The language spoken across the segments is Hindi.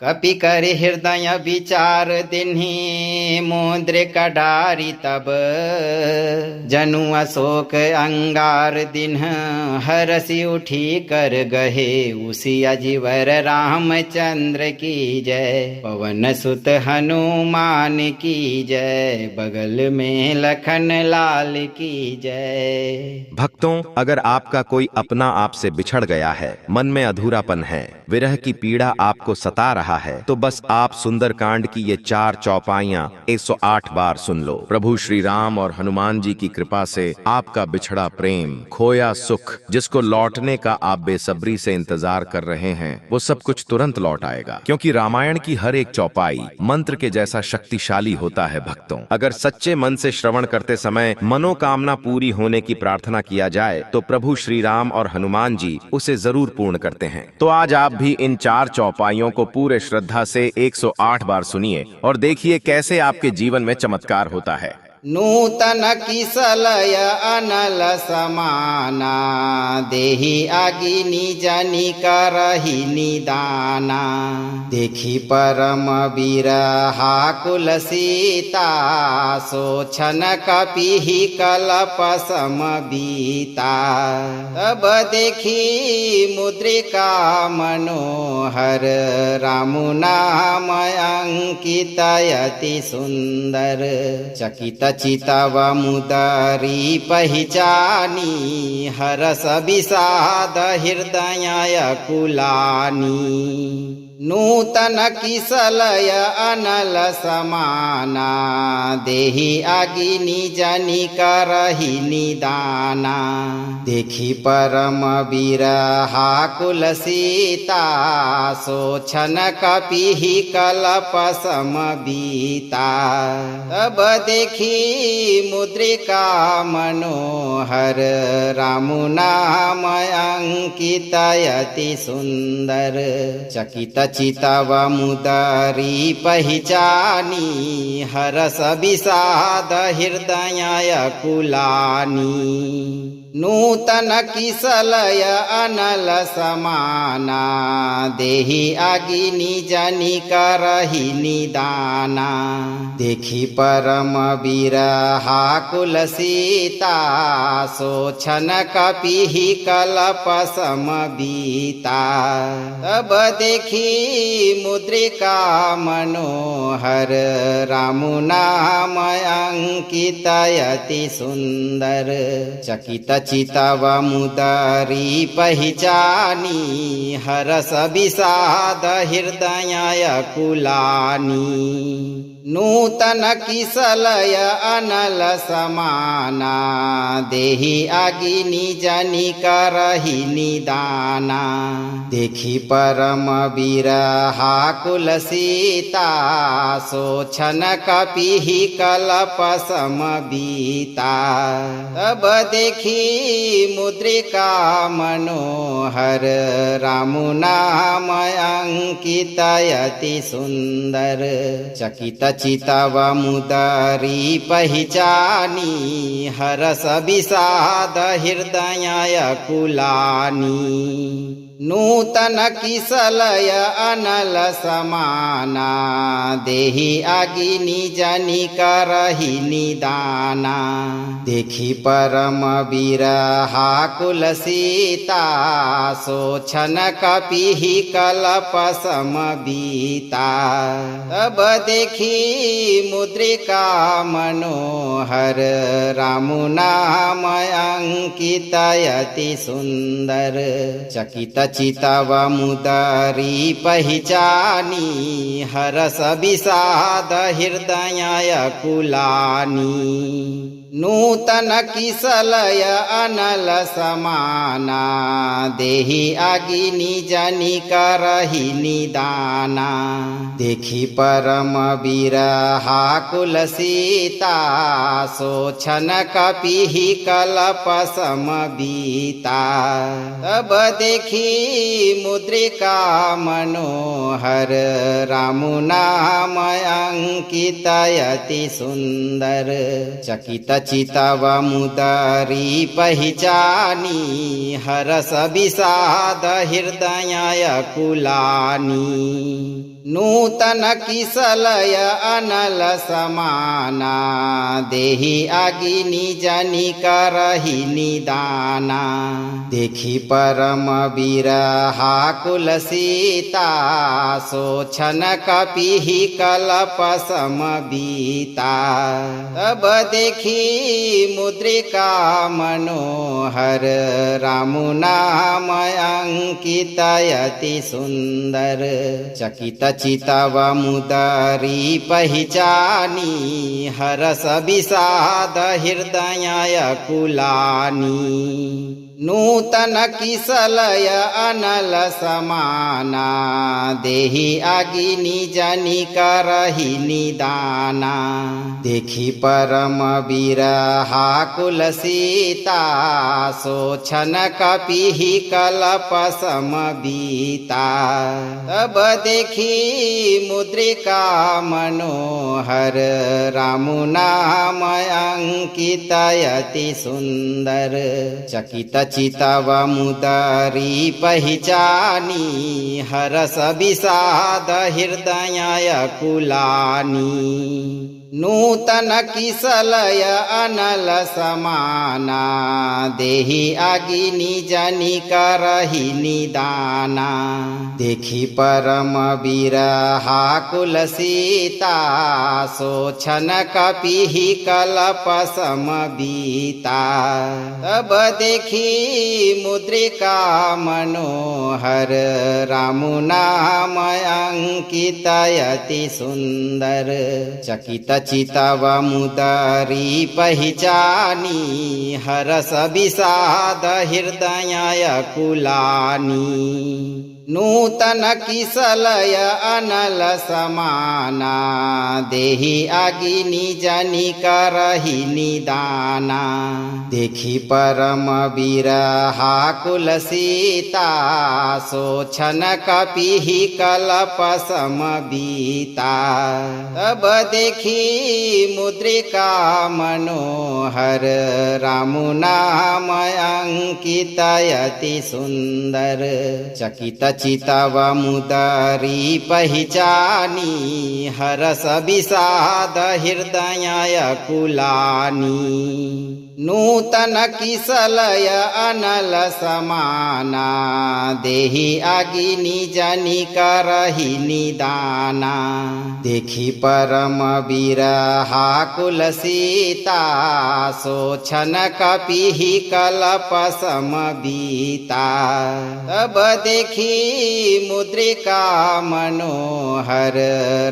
कपि कर हृदय विचार दिन्हि मुद्रिक डारी तब। जनु अशोक अंगार दिन्ह हरसि उठी कर गहे। उसी अजिवर रामचंद्र की जय, पवन सुत हनुमान की जय, बगल में लखन लाल की जय। भक्तों, अगर आपका कोई अपना आपसे बिछड़ गया है, मन में अधूरापन है, विरह की पीड़ा आपको सता रहा है, तो बस आप सुंदरकांड की ये 4 चौपाइयां 108 बार सुन लो। प्रभु श्री राम और हनुमान जी की कृपा से आपका बिछड़ा प्रेम, खोया सुख, जिसको लौटने का आप बेसब्री से इंतजार कर रहे हैं, वो सब कुछ तुरंत लौट आएगा। क्योंकि रामायण की हर एक चौपाई मंत्र के जैसा शक्तिशाली होता है। भक्तों, अगर सच्चे मन से श्रवण करते समय मनोकामना पूरी होने की प्रार्थना किया जाए तो प्रभु श्री राम और हनुमान जी उसे जरूर पूर्ण करते हैं। तो आज आप भी इन 4 चौपाइयों को पूरे श्रद्धा से 108 बार सुनिए और देखिए कैसे आपके जीवन में चमत्कार होता है। नूतन किसलय अनल समाना, देहि आगि निज करहि निदाना। देखी परम बिरहा कुल सीता, सोछन कपिहि कलप समबीता। तब देखी मुद्रिका मनोहर, रामु नाम अंकित अति सुंदर। चकित चितव मुदरी पहिचानी, हरस विषाद हृदय कुलानी। नूतन किसलय अनल समाना, देहि आगि निज करहि निदाना। देखी परम बिरहा कुल सीता, सोछन कपिहि कलप समबीता। तब देखी मुद्रिका मनोहर, रामु नाम अंकित अति सुंदर। चकित चितव मुदरी पहिचानी, हरस विषाद हृदय कुलानी। नूतन किसलय अनल समाना, देहि आगि निज करहि निदाना। देखी परम बिरहा कुल सीता, सोछन कपिहि कलप समबीता। तब देखी मुद्रिका मनोहर, रामु नाम अंकित अति सुंदर। चकित चितव मुदरी पहिचानी, हरस विषाद हृदय कुलानी। नूतन किसलय अनल समाना, देहि आगि निज करहि निदाना। देखी परम बिरहा कुल सीता, सोछन कपिहि कलप समबीता। तब देखी मुद्रिका मनोहर, रामु नाम अंकित अति सुंदर। चकित चितव मुदरी पहिचानी, हरस विषाद हृदय कुलानी। नूतन किसलय अनल समाना, देहि आगि निज करहि निदाना। देखी परम बिरहा कुल सीता, सोछन कपिहि कलप समबीता। तब देखी मुद्रिका मनोहर, रामु नाम अंकित अति सुंदर। चकित चितव मुदरी पहिचानी, हरस विषाद हृदय कुलानी। नूतन किसलय अनल समाना, देहि आगि निज करहि निदाना। देखी परम बिरहा कुल सीता, सोछन कपिहि कलप समबीता। तब देखी मुद्रिका मनोहर, रामु नाम अंकित अति सुंदर। चकित चितव मुदरी पहिचानी, हरस विषाद हृदय कुलानी। नूतन किसलय अनल समाना देहि अगिनि जनि करहि निदाना देखि परम विरहाकुल सीता शोछन कपिहि कलप समबीता तब देखि मुद्रिका मनोहर रामु नाम अंकितयति सुंदर चकित चितव मुदरी पहिचानी हरस विषाद हृदय कुलानी नूतन किसलय अनल समाना देहि अगिनि जनि करहि निदाना देखि परम विरहाकुल सीता शोछन कपिहि कलप समबीता तब देखि मुद्रिका मनोहर रामु नाम अंकितयति सुंदर चकित चितव मुदरी पहिचानी हरस विषाद हृदय कुलानी नूतन किसलय अनल समाना देहि अगिनि जनि करहि निदाना देखि परम विरहाकुल सीता शोछन कपिहि कलप समबीता तब देखि मुद्रिका मनोहर रामु नाम अंकितयति सुंदर चकित चितव मुदरी पहिचानी हरस विषाद हृदय कुलानी नूतन किसलय अनल समाना देहि अगिनि जनि करहि निदाना देखि परम विरहाकुल सीता शोछन कपिहि कलप समबीता तब देखि मुद्रिका मनोहर रामु नाम अंकितयति सुंदर चकित चितव मुदरी पहिचानी हरस विषाद हृदय कुलानी नूतन किसलय अनल समाना देहि अगिनि जनि करहि निदाना देखि परम विरहाकुल सीता शोछन कपिहि कलप समबीता तब देखि मुद्रिका मनोहर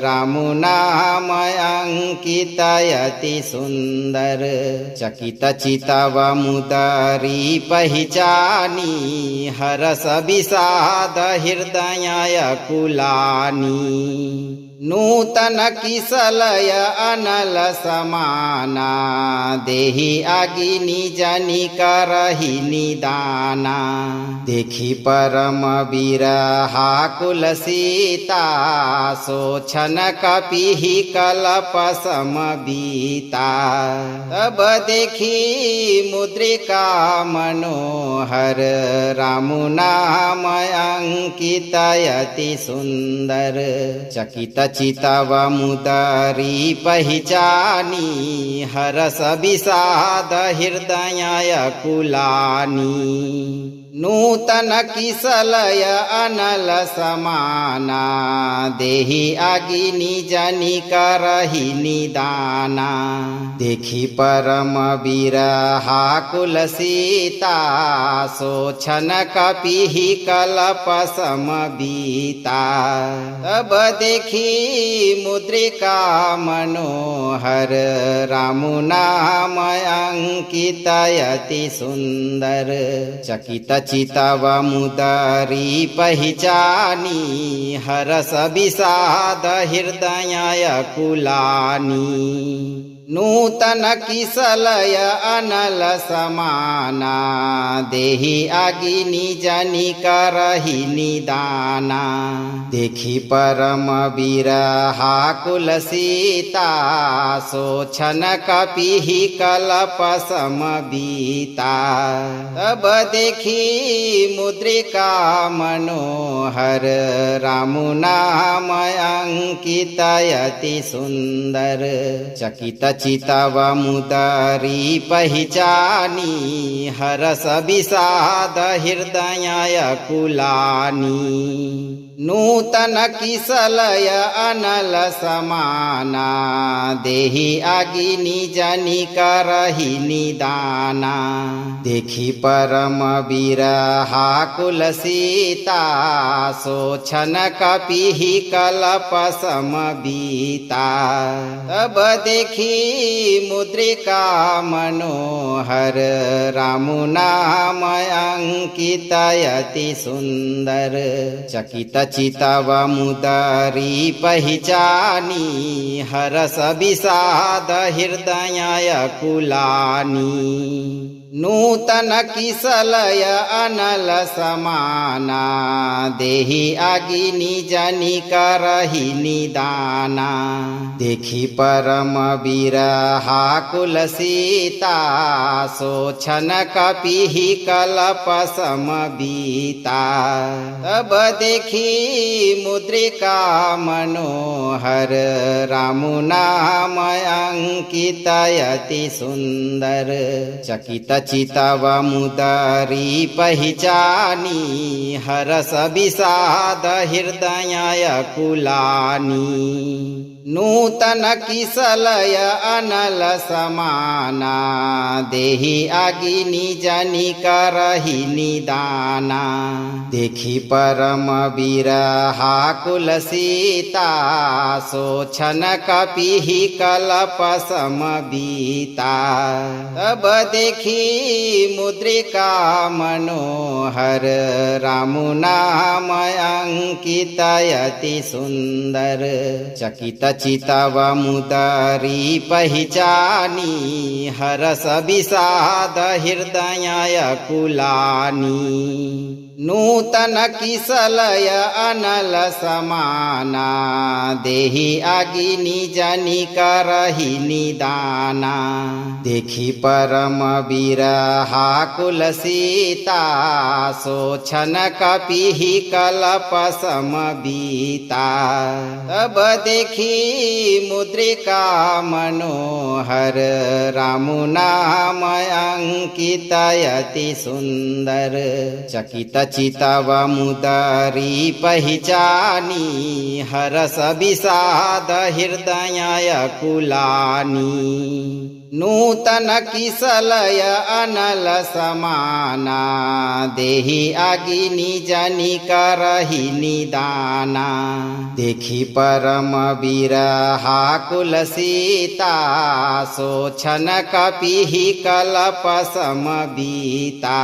रामु नाम अंकितयति सुंदर चकित चितव मुदरी पहिचानी हरस विषाद हृदय कुलानी नूतन किसलय अनल समाना देहि अगिनि जनि करहि निदाना देखि परम विरहाकुल सीता शोछन कपिहि कलप समबीता तब देखि मुद्रिका मनोहर रामु नाम अंकितयति सुंदर चकित चितव मुदरी पहिचानी हरस विषाद हृदय कुलानी नूतन किसलय अनल समाना देहि अगिनि जनि करहि निदाना देखि परम विरहाकुल सीता शोछन कपिहि कलप समबीता तब देखि मुद्रिका मनोहर रामु नाम अंकितयति सुंदर चकित चितव मुदरी पहिचानी हरस विषाद हृदय कुलानी नूतन किसलय अनल समाना देहि अगिनि जनि करहि निदाना देखि परम बिरहाकुल सीता सोछन कपिहि कलप समबीता तब देखि मुद्रिका मनोहर रामु नाम अंकित अति सुंदर चकित चितव मुदरी पहिचानी हरस विषाद हृदय कुलानी नूतन किसलय अनल समाना देहि अगिनि जनि करहि निदाना देखि परम बिरहाकुल सीता सोछन कपिहि कलप समबीता तब देखि मुद्रिका मनोहर रामु नाम अंकित अति सुंदर चकित चितव मुदरी पहिचानी हरस विषाद हृदय कुलानी नूतन किसलय अनल समाना देहि अगिनि जनि करहि निदाना देखि परम बिरहाकुल सीता सोछन कपिहि कलप समबीता तब देखि मुद्रिका मनोहर रामु नाम अंकित अति सुंदर चकित चितव मुदरी पहिचानी हरस विषाद हृदय कुलानी नूतन किसलय अनल समाना देहि अगिनि जनि करहि निदाना देखि परम बिरहाकुल सीता सोछन कपिहि कलप समबीता तब देखि मुद्रिका मनोहर रामु नाम अंकित अति सुंदर चकित चितव मुदरी पहिचानी हरस विषाद हृदय कुलानी नूतन किसलय अनल समाना देहि अगिनि जनि करहि निदाना देखि परम बिरहाकुल सीता सोछन कपिहि कलप समबीता तब देखि मुद्रिका मनोहर रामु नाम अंकित अति सुंदर चकित चितव मुदरी पहिचानी हरस विषाद हृदय कुलानी नूतन किसलय अनल समाना देहि अगिनि जनि करहि निदाना देखि परम बिरहाकुल सीता सोछन कपिहि कलप समबीता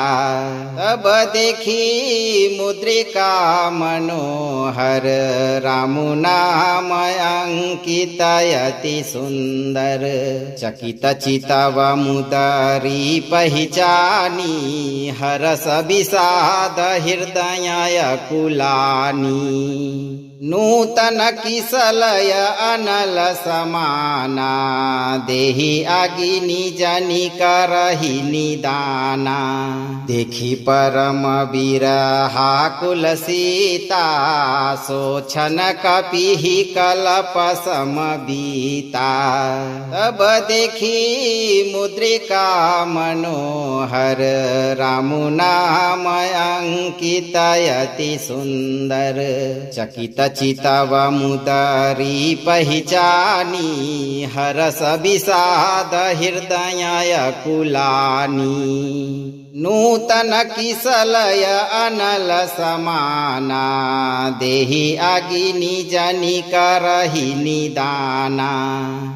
तब देखि मुद्रिका मनोहर रामु नाम अंकित अति सुंदर चकित चितव मुदरी पहिचानी हरस विषाद हृदय कुलानी नूतन किसलय अनल समाना देहि अगिनि जनि करहि निदाना देखि परम बिरहाकुल सीता सोछन कपिहि कलप समबीता तब देखि मुद्रिका मनोहर रामु नाम अंकित अति सुंदर चकित चितव मुदरी पहिचानी हरस विषाद हृदय कुलानी नूतन किसलय अनल समाना देहि आगिनी जनि करहि निदाना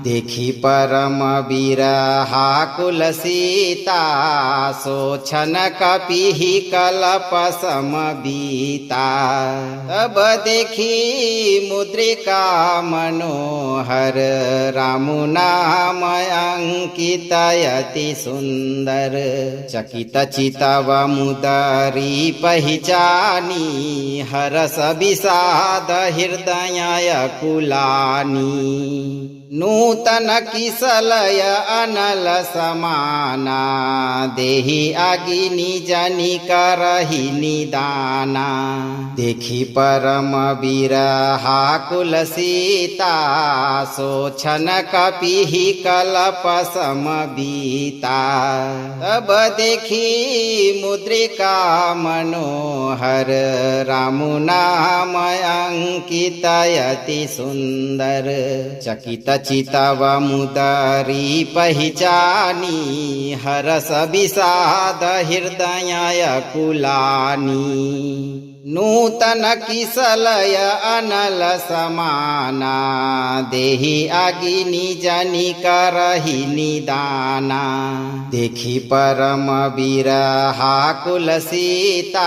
देखि परम विरहाकुल सीता सोछन कपिहि कलप समबीता तब देखि मुद्रिका मनोहर रामु नाम अंकित अति सुंदर चकित चितव मुदरी पहिचानी हरस विषाद हृदय कुलानी नूतन किसलय अनल समाना देहि आगिनी जनि करहि निदाना देखि परम विरहाकुल सीता सोछन कपिहि कलप समबीता तब देखि मुद्रिका मनोहर रामु नाम अंकित अति सुंदर चकित चितव मुदरी पहिचानी हरस विषाद हृदय कुलानी नूतन किसलय अनल समाना देहि आगिनी जनि करहि निदाना देखि परम विरहाकुल सीता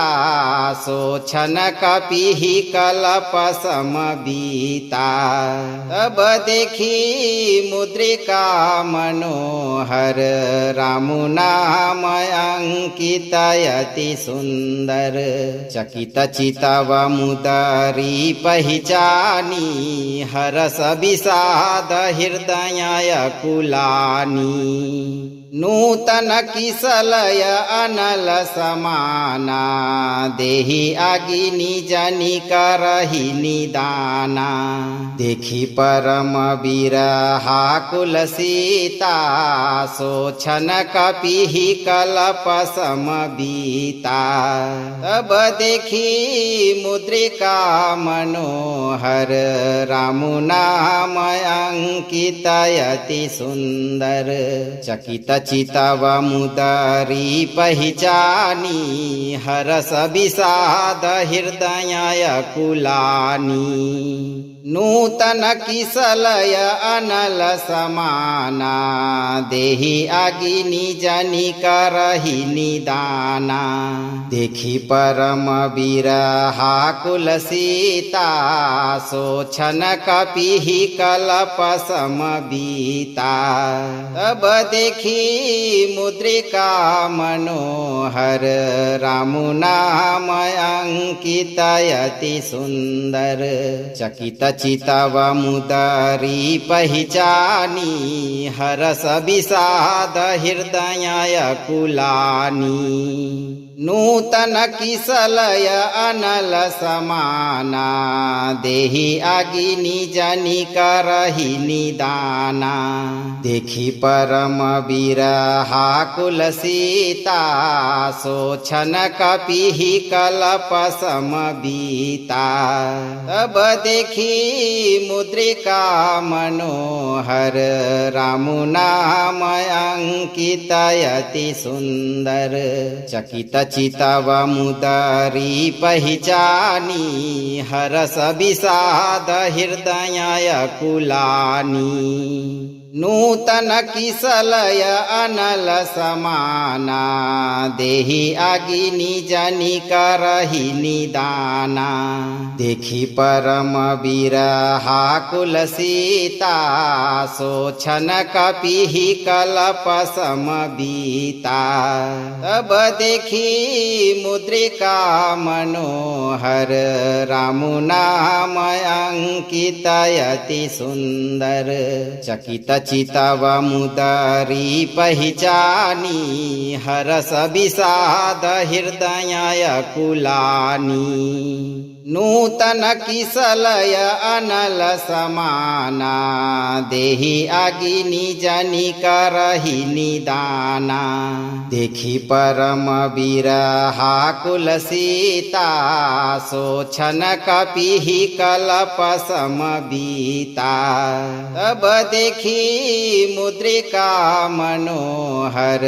सोछन कपिहि कलप समबीता तब देखि मुद्रिका मनोहर रामु नाम अंकित अति सुंदर चकित चितव मुदरी पहिचानी हरस विषाद हृदय कुलानी नूतन किसलय अनल समाना देहि आगिनी जनि करहि निदाना देखि परम विरहाकुल सीता सोछन कपिहि कलप समबीता तब देखि मुद्रिका मनोहर रामु नाम अंकित अति सुंदर चकित चितव मुदरी पहिचानी हरस विषाद हृदय कुलानी नूतन किसलय अनल समाना देहि आगिनी जनि करहि निदाना देखि परम विरहाकुल सीता सोछन कपिहि कलप समबीता तब देखि मुद्रिका मनोहर रामु नाम अंकित अति सुंदर चकित चितव मुदरी पहिचानी हरस विषाद हृदय कुलानी नूतन किसलय अनल समाना देहि आगिनी जनि करहि निदाना देखि परम विरहाकुल सीता सोछन कपिहि कलप समबीता तब देखि मुद्रिका मनोहर रामु नाम अंकित अति सुंदर चकित चितव मुदरी पहिचानी हरस विषाद हृदय कुलानी नूतन किसलय अनल समाना देहि आगिनी जनि करहि निदाना देखि परम विरहाकुल सीता सोछन कपिहि कलप समबीता तब देखि मुद्रिका मनोहर रामु नाम अंकित अति सुंदर चकित चितव मुदरी पहिचानी हरस विषाद हृदय कुलानी नूतन किसलय अनल समाना देहि आगि निज निकरहि निदाना देखि परम बिरहा कुल सीता सोछन कपिहि कलप समबीता तब देखि मुद्रिका मनोहर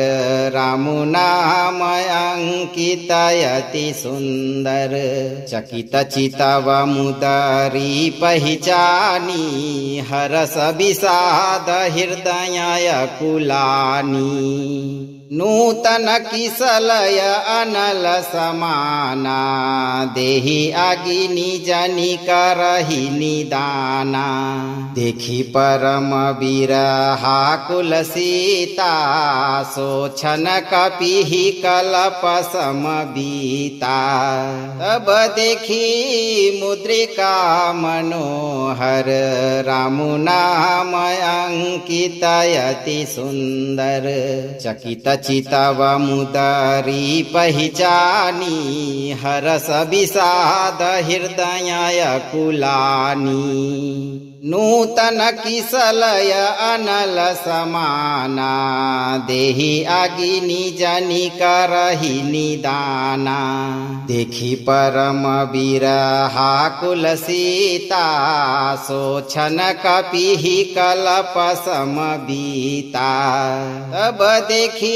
राम नाम अंकित अति सुंदर चकित चितव मुदरी पहिचानी हरस विषाद हृदय कुलानी नूतन किसलय अनल समाना देहि आगि निज निकरहि निदाना देखि परम बिरहा कुल सीता सोछन कपिहि कलप समबीता तब देखि मुद्रिका मनोहर राम नाम अंकित अति सुंदर चकित चितव मुदरी पहिचानी हरस विषाद हृदय कुलानी नूतन किसलय अनल समाना देहि आगि निज निकरहि निदाना देखि परम बिरहा कुल सीता सोछन कपिहि कलप समबीता तब देखि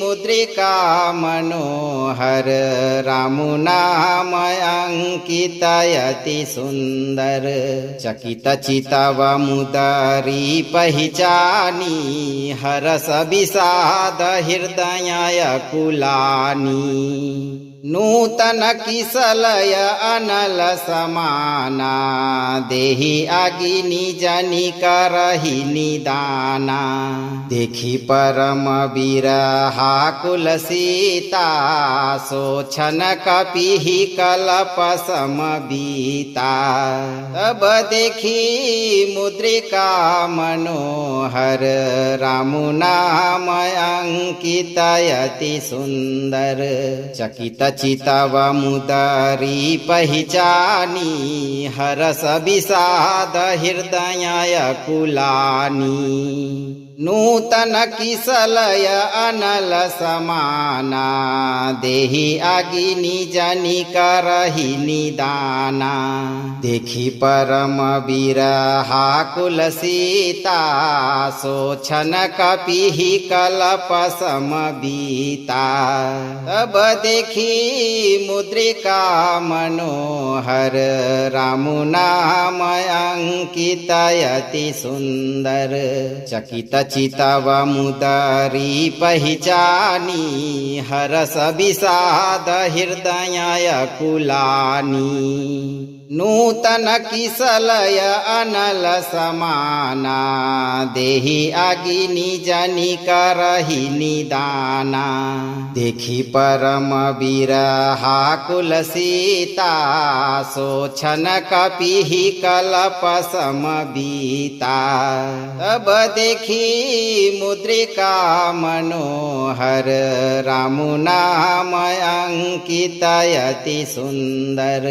मुद्रिका मनोहर राम नाम अंकित अति सुंदर चकित चितव मुदरी पहिचानी हरस विषाद हृदय कुलानी नूतन किसलय अनल समाना देहि आगि निज निकरहि निदाना देखि परम बिरहा कुल सीता सोछन कपिहि कलप समबीता तब देखि मुद्रिका मनोहर राम नाम अंकित अति सुंदर चकित चितव मुदरी पहिचानी हरस विषाद हृदय कुलानी नूतन किसलय अनल समाना देहि आगि निज निकरहि निदाना देखि परम बिरहा कुल सीता सोछन कपिहि कलप समबीता तब देखि मुद्रिका मनोहर राम नाम अंकित अति सुंदर चकित चितव मुदरी पहिचानी हरस विषाद हृदय कुलानी नूतन किसलय अनल समाना देहि आगि निज निकरहि निदाना देखि परम बिरहा कुल सीता सोछन कपिहि कलप समबीता तब देखि मुद्रिका मनोहर राम नाम अंकित अति सुंदर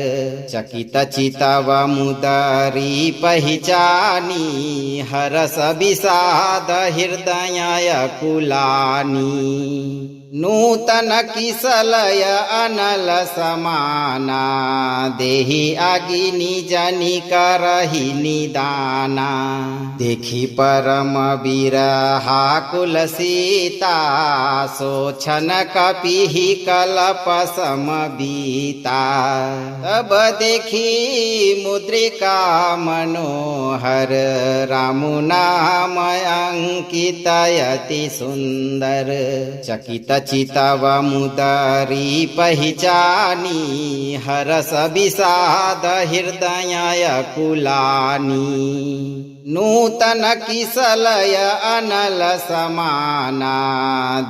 चकित चितव मुदरी पहिचानी हरस विषाद हृदय कुलानी नूतन किसलय अनल समाना देहि आगि निज निकरहि निदाना देखि परम बिरहा कुल सीता सोछन कपिहि कलप समबीता तब देखि मुद्रिका मनोहर राम नाम अंकित अति सुंदर चकित चितव मुदरी पहिचानी हरस विषाद हृदय कुलानी नूतन किसलय अनल समाना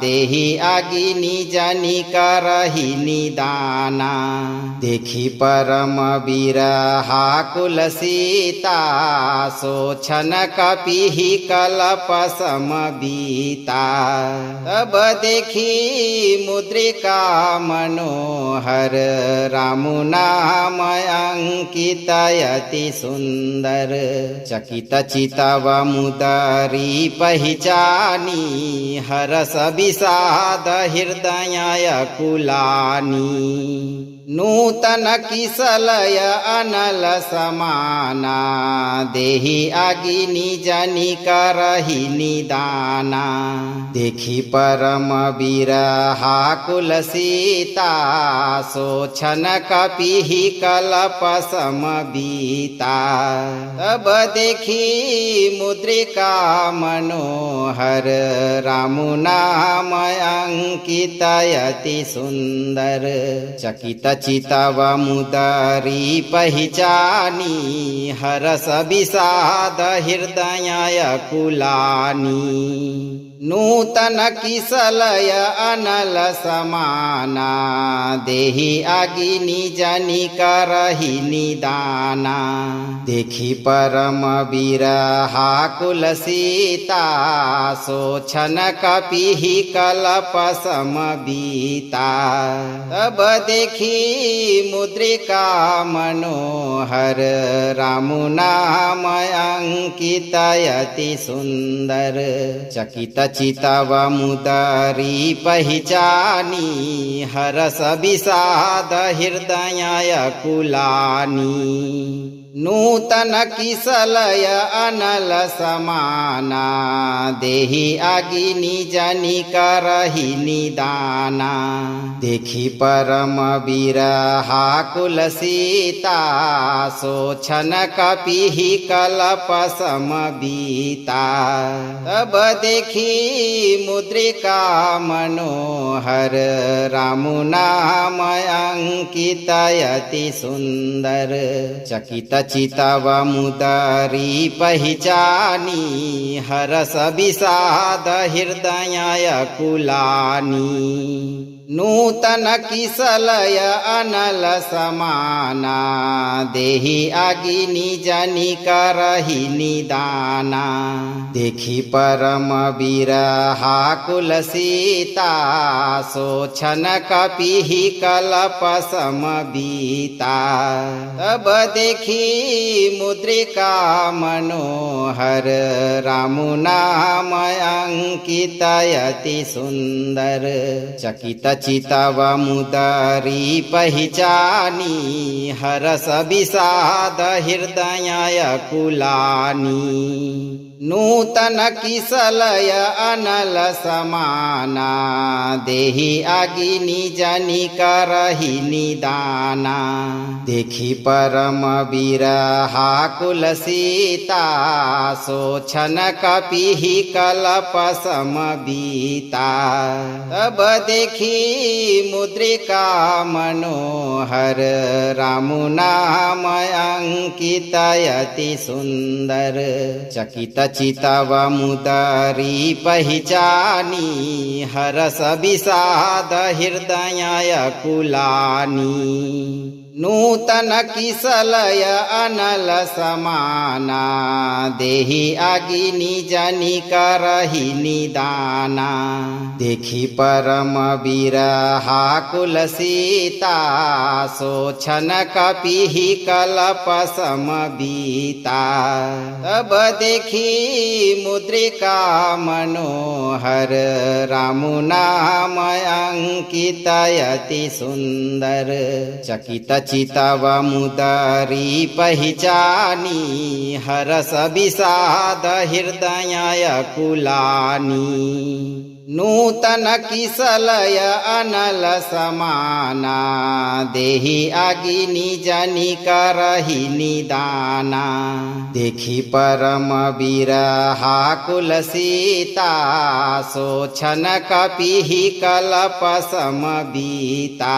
देहि आगि निज निकरहि निदाना देखि परम बिरहा कुल सीता सोछन कपिहि कलप समबीता तब देखि मुद्रिका मनोहर रामुनामयंकितयति सुंदर चकित चितवमुदरी पहिचानी हरस विषाद हृदय कुलानी नूतन किसलय अनल समाना देहि अगिनि जनि करहि निदाना देखि परम बिरहा कुल सीता सोछन कपिहि कलप समबीता तब देखि मुद्रिका मनोहर रामुनामयंकितयति सुंदर चकित चितवमुदरी पहिचानी हरस विषाद हृदय कुलानी नूतन किसलय अनल समाना देहि अगिनि जनि करहि निदाना देखि परम बिरहा कुल सीता सोछन कपिहि कलप समबीता तब देखि मुद्रिका मनोहर रामुनामयंकितयति सुंदर चकित चितवमुदरी पहिचानी हरस विषाद हृदय कुलानी नूतन किसलय अनल समाना देहि अगिनि जनि करहि निदाना देखि परम बिरहा कुल सीता सोछन कपिहि कलप समबीता तब देखि मुद्रिका मनोहर रामुनामयंकितयति सुंदर चकित चितवमुदरी पहिचानी हरस विषाद हृदय कुलानी नूतन किसलय अनल समाना देहि अगिनि जनि करहि निदाना देखि परम बिरहा कुल सीता सोछन कपिहि कलप समबीता तब देखि मुद्रिका मनोहर रामुनामयंकितयति सुंदर चकित चितवमुदरी पहिचानी हरस विषाद हृदय कुलानी नूतन किसलय अनल समाना देहि अगिनि जनि करहि निदाना देखि परम बिरहा कुल सीता सोछन कपिहि कलप समबीता तब देखि मुद्रिका मनोहर रामुनामयंकितयति सुंदर चकित चितवमुदरी पहिचानी हरस विषाद हृदय कुलानी नूतन किसलय अनल समाना देहि अगिनि जनि करहि निदाना देखि परम बिरहा कुल सीता सोछन कपिहि कलप समबीता तब देखि मुद्रिका मनोहर रामुनामयंकितयति सुंदर चकित चितवमुदरी पहिचानी हरस विषाद हृदय कुलानी नूतन किसलय अनल समाना देहि अगिनि जनि करहि निदाना देखि परम बिरहा कुल सीता सोछन कपिहि कलप समबीता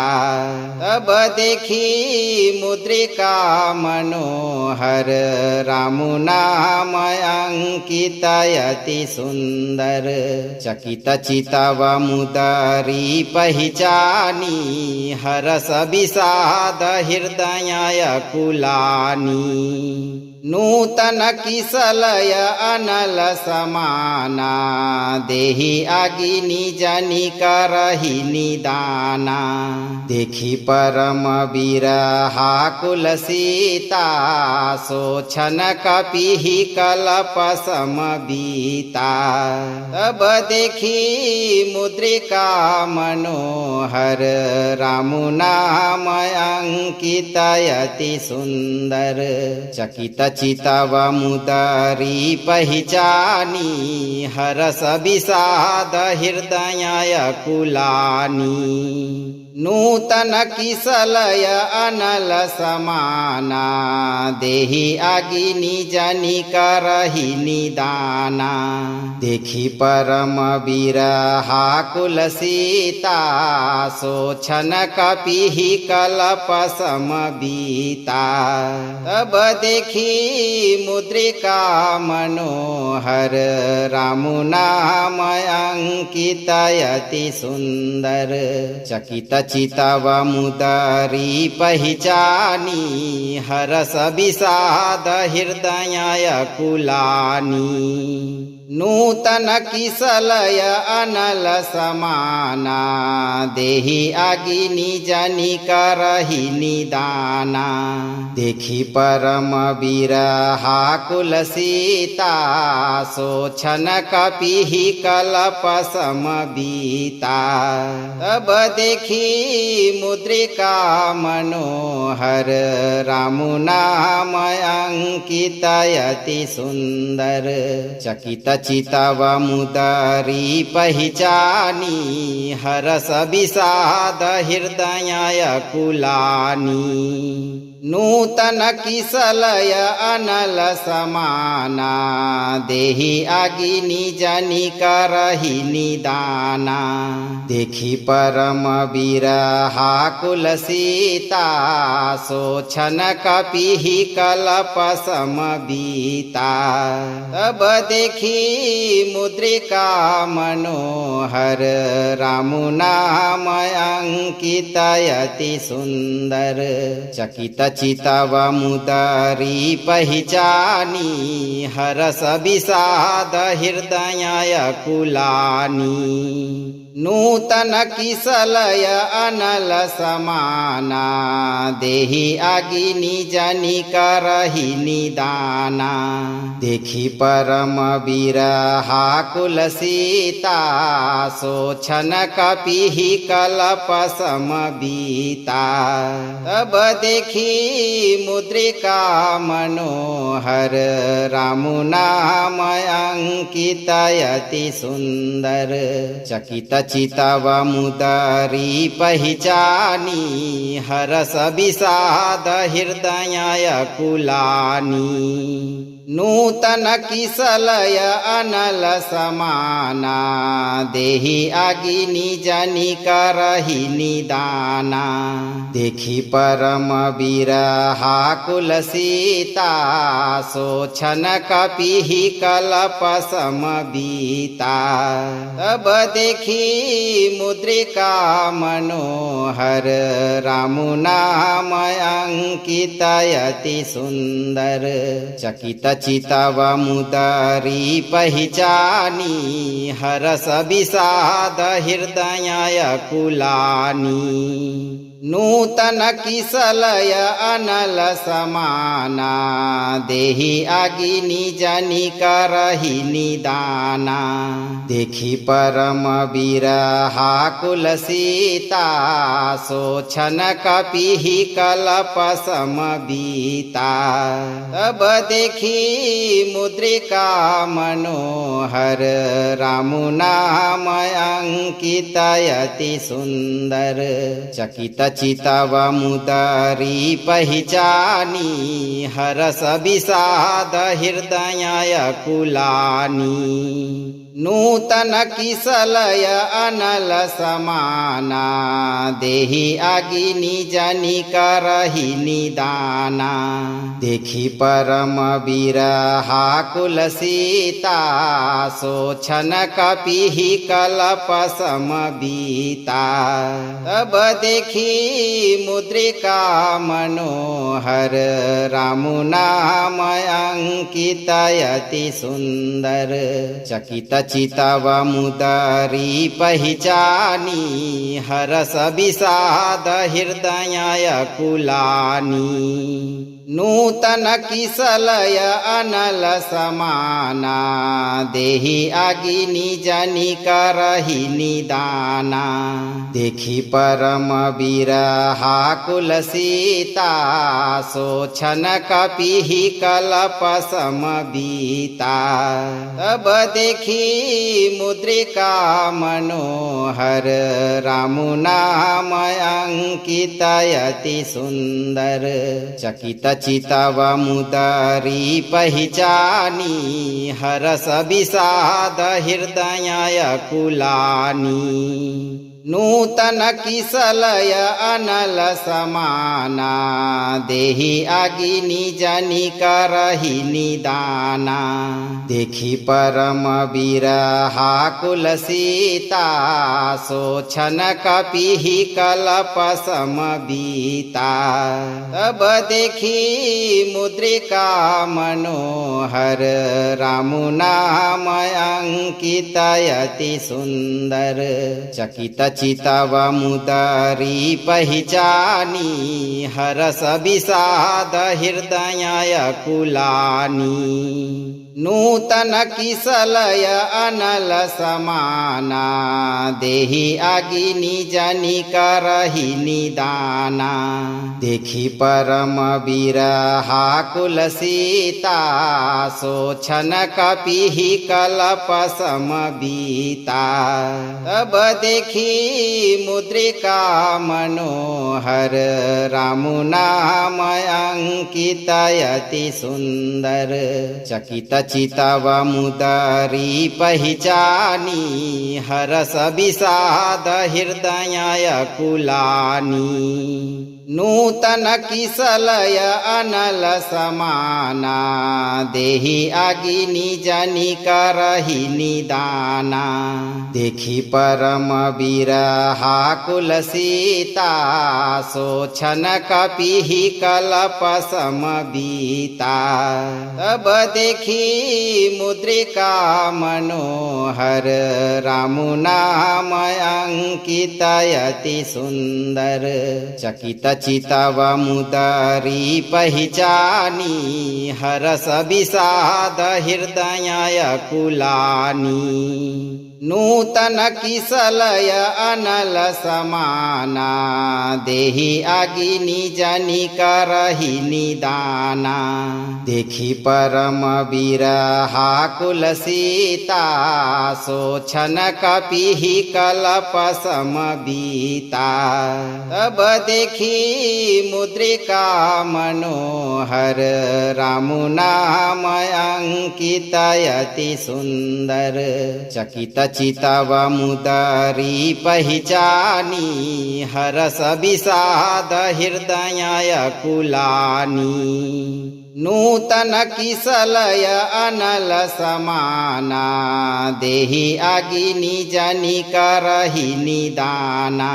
तब देखि मुद्रिका मनोहर रामुनामयंकितयति सुंदर चकित चितवमुदरी पहिचानी हरस विषाद हृदय कुलानी नूतन किसलय अनल समाना देहि अगिनि जनि करहि निदाना देखि परम विरहाकुल सीता सोछन कपिहि कलप समबीता तब देखि मुद्रिका मनोहर रामु नाम अंकितयति सुंदर चकित चितव मुदरी पहिचानी हरस विषाद हृदय कुलानी नूतन किसलय अनल समाना देहि अगिनि जनि करहि निदाना देखि परम विरहाकुल सीता सोछन कपिहि कलप समबीता तब देखि मुद्रिका मनोहर रामु नाम अंकितयति सुंदर चकित चितव मुदरी पहिचानी हरस विषाद हृदय कुलानी नूतन किसलय अनल समाना देहि अगिनि जनि करहि निदाना देखि परम विरहाकुल सीता सोछन कपिहि कलप समबीता तब देखि मुद्रिका मनोहर रामु नाम अंकितयति सुंदर चकित चितव मुदरी पहिचानी हरस विषाद हृदय कुलानी नूतन किसलय अनल समाना देहि अगिनि जनि करहि निदाना देखि परम विरहाकुल सीता सोछन कपिहि कलप समबीता तब देखि मुद्रिका मनोहर रामु नाम अंकितयति सुंदर चकित चितव मुदरी पहिचानी हरस विषाद हृदय कुलानी नूतन किसलय अनल समाना देहि अगिनि जनि करहि निदाना देखि परम विरहाकुल सीता सोछन कपिहि कलप समबीता तब देखि मुद्रिका मनोहर रामु नाम अंकितयति सुंदर चकित चितव मुदरी पहिचानी हरस विषाद हृदय कुलानी नूतन किसलय अनल समाना देहि अगिनि जनि करहि निदाना देखि परम विरहाकुल सीता सोछन कपिहि कलप समबीता तब देखि मुद्रिका मनोहर रामु नाम अंकितयति सुंदर चकित चितव मुदरी पहिचानी हरस विषाद हृदय कुलानी नूतन किसलय अनल समाना देहि अगिनि जनि करहि निदाना देखि परम विरहाकुल सीता सोछन कपिहि कलप समबीता तब देखि मुद्रिका मनोहर रामु नाम अंकितयति सुंदर चकित चितव मुदरी पहिचानी हरस विषाद हृदय कुलानी नूतन किसलय अनल समाना देहि अगिनि जनि करहि निदाना देखि परम विरहाकुल सीता सोछन कपिहि कलप समबीता तब देखि मुद्रिका मनोहर रामुनाम अंकितयति सुंदर चकित चितवमुदरी पहिचानी हरस विषाद हृदय कुलानी नूतन किसलय अनल समाना देहि अगिनि जनि करहि निदाना देखि परम विरहा कुल सीता सोछन कपिहि कलप समबीता तब देखि मुद्रिका मनोहर रामुनाम अंकितयति सुंदर चकित चितवमुदरी पहिचानी हरस विषाद हृदय कुलानी नूतन किसलय अनल समाना देहि अगिनि जनि करहि निदाना देखि परम विरहा कुल सीता सोछन कपिहि कलप समबीता तब देखि मुद्रिका मनोहर रामुनाम अंकितयति सुंदर चकित चितवमुदरी पहिचानी हरस विषाद हृदय कुलानी नूतन किसलय अनल समाना देहि अगिनि जनि करहि निदाना देखि परम विरहा कुल सीता सोछन कपिहि कलप समबीता तब देखि मुद्रिका मनोहर रामुनाम अंकितयति सुंदर चकित चितवमुदरी पहिचानी हरस विषाद हृदय कुलानी नूतन किसलय अनल समाना देहि अगिनि जनि करहि निदाना देखि परम विरहा कुल सीता सोछन कपिहि कलप समबीता तब देखि मुद्रिका मनोहर रामुनाम अंकितयति सुंदर चकित चितवमुदरी पहिचानी हरस विषाद हृदय कुलानी नूतन किसलय अनल समाना देहि अगिनि जनि करहि निदाना देखि परम विरहा कुल सीता सोछन कपिहि कलप समबीता तब देखि मुद्रिका मनोहर रामुनाम अंकितयति सुंदर चकित चितवमुदरी पहिचानी हरस विषाद हृदय कुलानी नूतन किसलय अनल समाना देहि अगिनि जनि करहि निदाना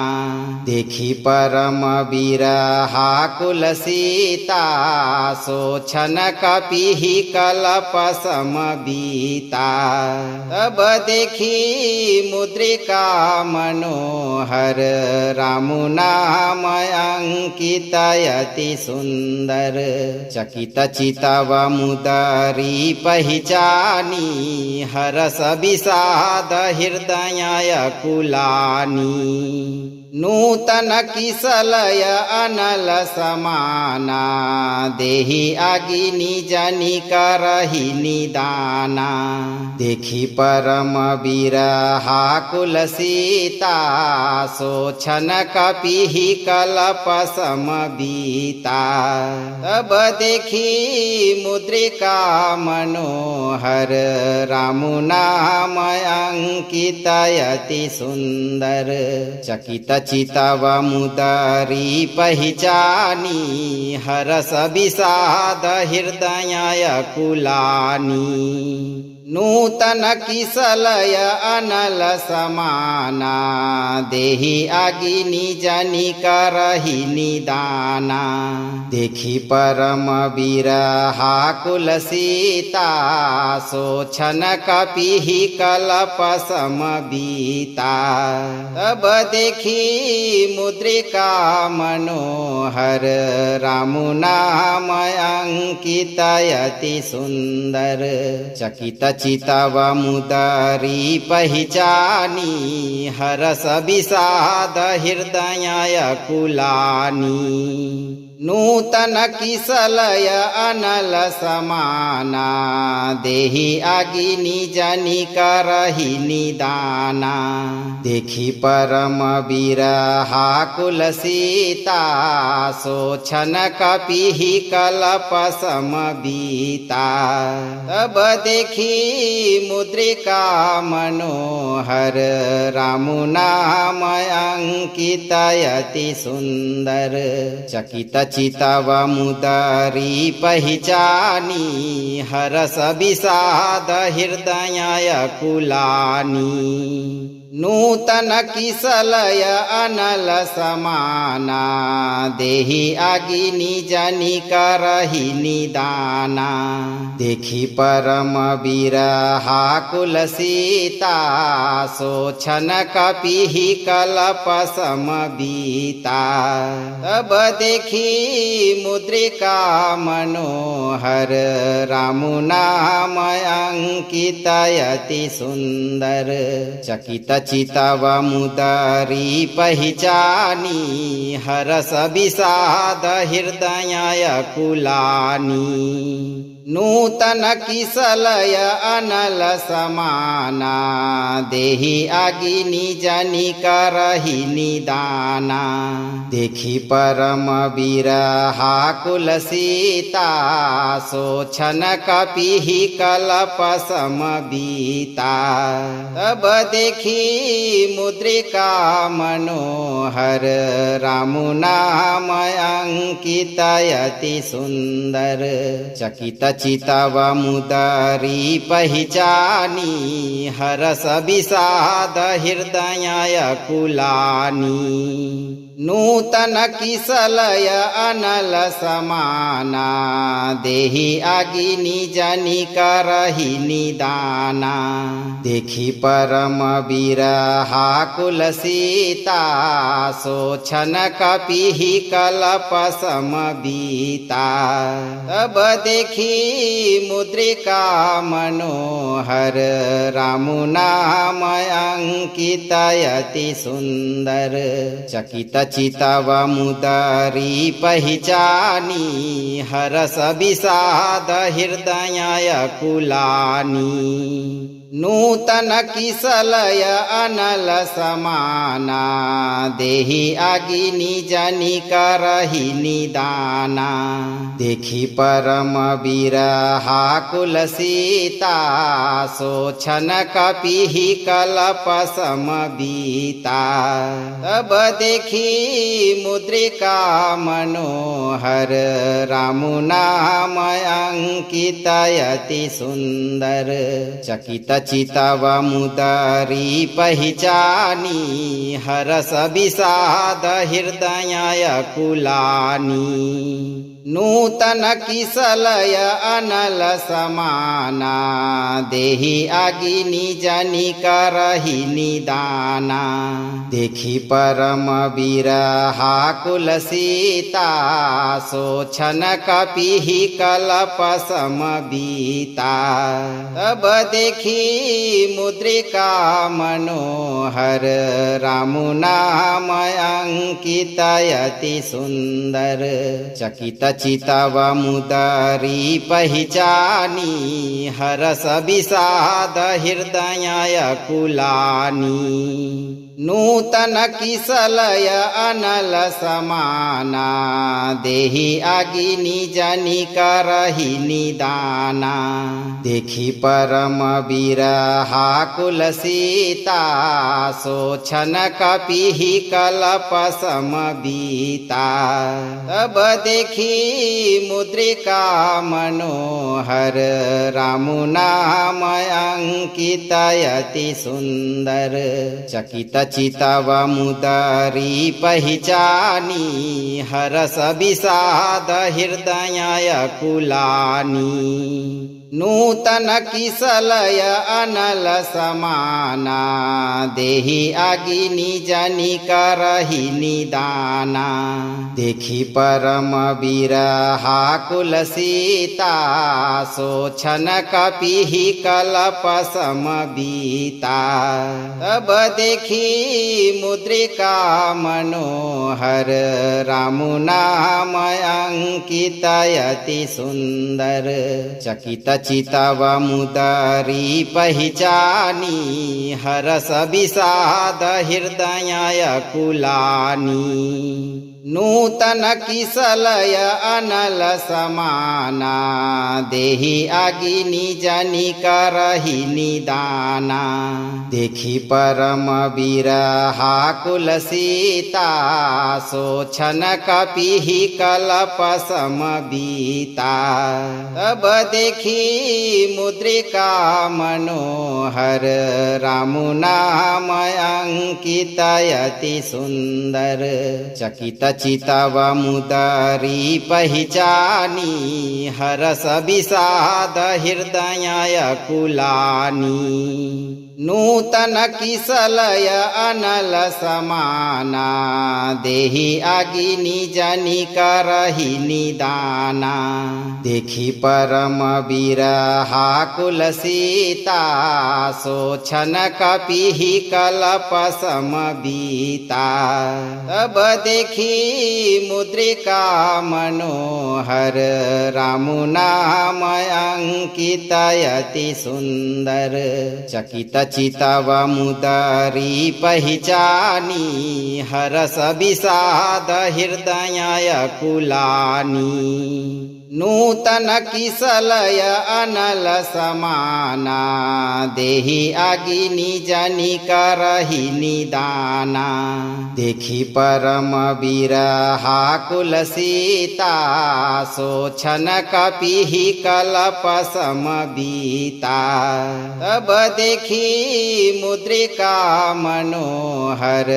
देखि परम विरहा कुल सीता सोछन कपिहि कलप समबीता तब देखि मुद्रिका मनोहर रामुनाम अंकितयति सुंदर चकित चितवमुदरी पहिचानी हरस विषाद हृदय कुलानी नूतन किसलय अनल समाना देहि अगिनि जनि करहि निदाना देखि परम विरहा कुल सीता सोछन कपिहि कलप समबीता तब देखि मुद्रिका मनोहर रामुनाम अंकितयति सुंदर चकित चितवमुदरी पहिचानी हरस विषाद हृदय कुलानी नूतन किसलय अनल समाना देहि अगिनि जनि करहि निदाना देखि परम विरहाकुल सीता सोछन कपिहि कलप समबीता तब देखि मुद्रिका मनोहर रामु नाम अंकित अति सुंदर चकित चितव मुदरी पहिचानी हरस विषाद हृदय कुलानी नूतन किसलय अनल समाना देहि अगिनि जनि करहि निदाना देखि परम विरहाकुल सीता सोछन कपिहि कलप समबीता तब देखि मुद्रिका मनोहर रामु नाम अंकित अति सुंदर चकित चितव मुदरी पहिचानी हरस विषाद हृदय कुलानी नूतन किसलय अनल समाना देहि अगिनि जनि करहि निदाना देखि परम विरहाकुल सीता सोछन कपिहि कलप समबीता तब देखि मुद्रिका मनोहर रामु नाम अंकित अति सुंदर चकित चितव मुदरी पहिचानी हरस विषाद हृदय कुलानी नूतन किसलय अनल समाना देहि अगिनि जनि करहि निदाना देखि परम विरहाकुल सीता सोछन कपिहि कलप समबीता तब देखि मुद्रिका मनोहर रामु नाम अंकित अति सुंदर चकित चितव मुदरी पहिचानी हरस विषाद हृदय कुलानी नूतन किसलय अनल समाना देहि अगिनि जनि करहि निदाना देखि परम विरहाकुल सीता सोछन कपिहि कलप समबीता तब देखि मुद्रिका मनोहर रामु नाम अंकित अति सुंदर चकित चितव मुदरी पहिचानी हरस विषाद हृदय कुलानी नूतन किसलय अनल समाना देहि अगिनि जनि करहि निदाना देखि परम विरहाकुल सीता सोछन कपिहि कलप समबीता तब देखि मुद्रिका मनोहर रामु नाम अंकित अति सुंदर चकित चितव मुदरी पहिचानी हरस विषाद हृदय कुलानी नूतन किसलय अनल समाना देहि अगिनि जनि करहि निदाना देखि परम विरहाकुल सीता सोछन कपिहि कलप समबीता तब देखि मुद्रिका मनोहर रामु नाम अंकित अति सुंदर चकित चितव मुदरी पहिचानी हरस विषाद हृदय कुलानी नूतन किसलय अनल समाना देहि आगिनी जनि करहि निदाना देखी परम बिरहा कुल सीता सोछन कपिहि कलप समबीता तब देखी मुद्रिका मनोहर रामु नाम अंकित अति सुंदर चकित चितव मुदरी पहिचानी हरस विषाद हृदय कुलानी नूतन किसलय अनल समाना देहि आगिनी जनि करहि निदाना देखी परम बिरहा कुल सीता सोछन कपिहि कलप समबीता तब देखी मुद्रिका मनोहर रामु नाम अंकित अति सुंदर चकित चितव मुदरी पहिचानी हरस विषाद हृदय कुलानी नूतन किसलय अनल समाना देहि आगिनी जनि करहि निदाना देखी परम बिरहा कुल सीता सोछन कपिहि कलप समबीता तब देखी मुद्रिका मनोहर रामु नाम अंकित अति सुंदर चकित चितव मुदरी पहिचानी हरस विषाद हृदय कुलानी नूतन किसलय अनल समाना देहि आगिनी जनि करहि निदाना देखी परम बिरहा कुल सीता सोछन कपिहि कलप समबीता तब देखी मुद्रिका मनोहर रामु नाम अंकित अति सुंदर चकित चितव मुदरी पहिचानी हरस विषाद हृदय कुलानी नूतन किसलय अनल समाना देहि आगिनी जनि करहि निदाना देखी परम बिरहा कुल सीता सोछन कपिहि कलप समबीता तब देखी मुद्रिका मनोहर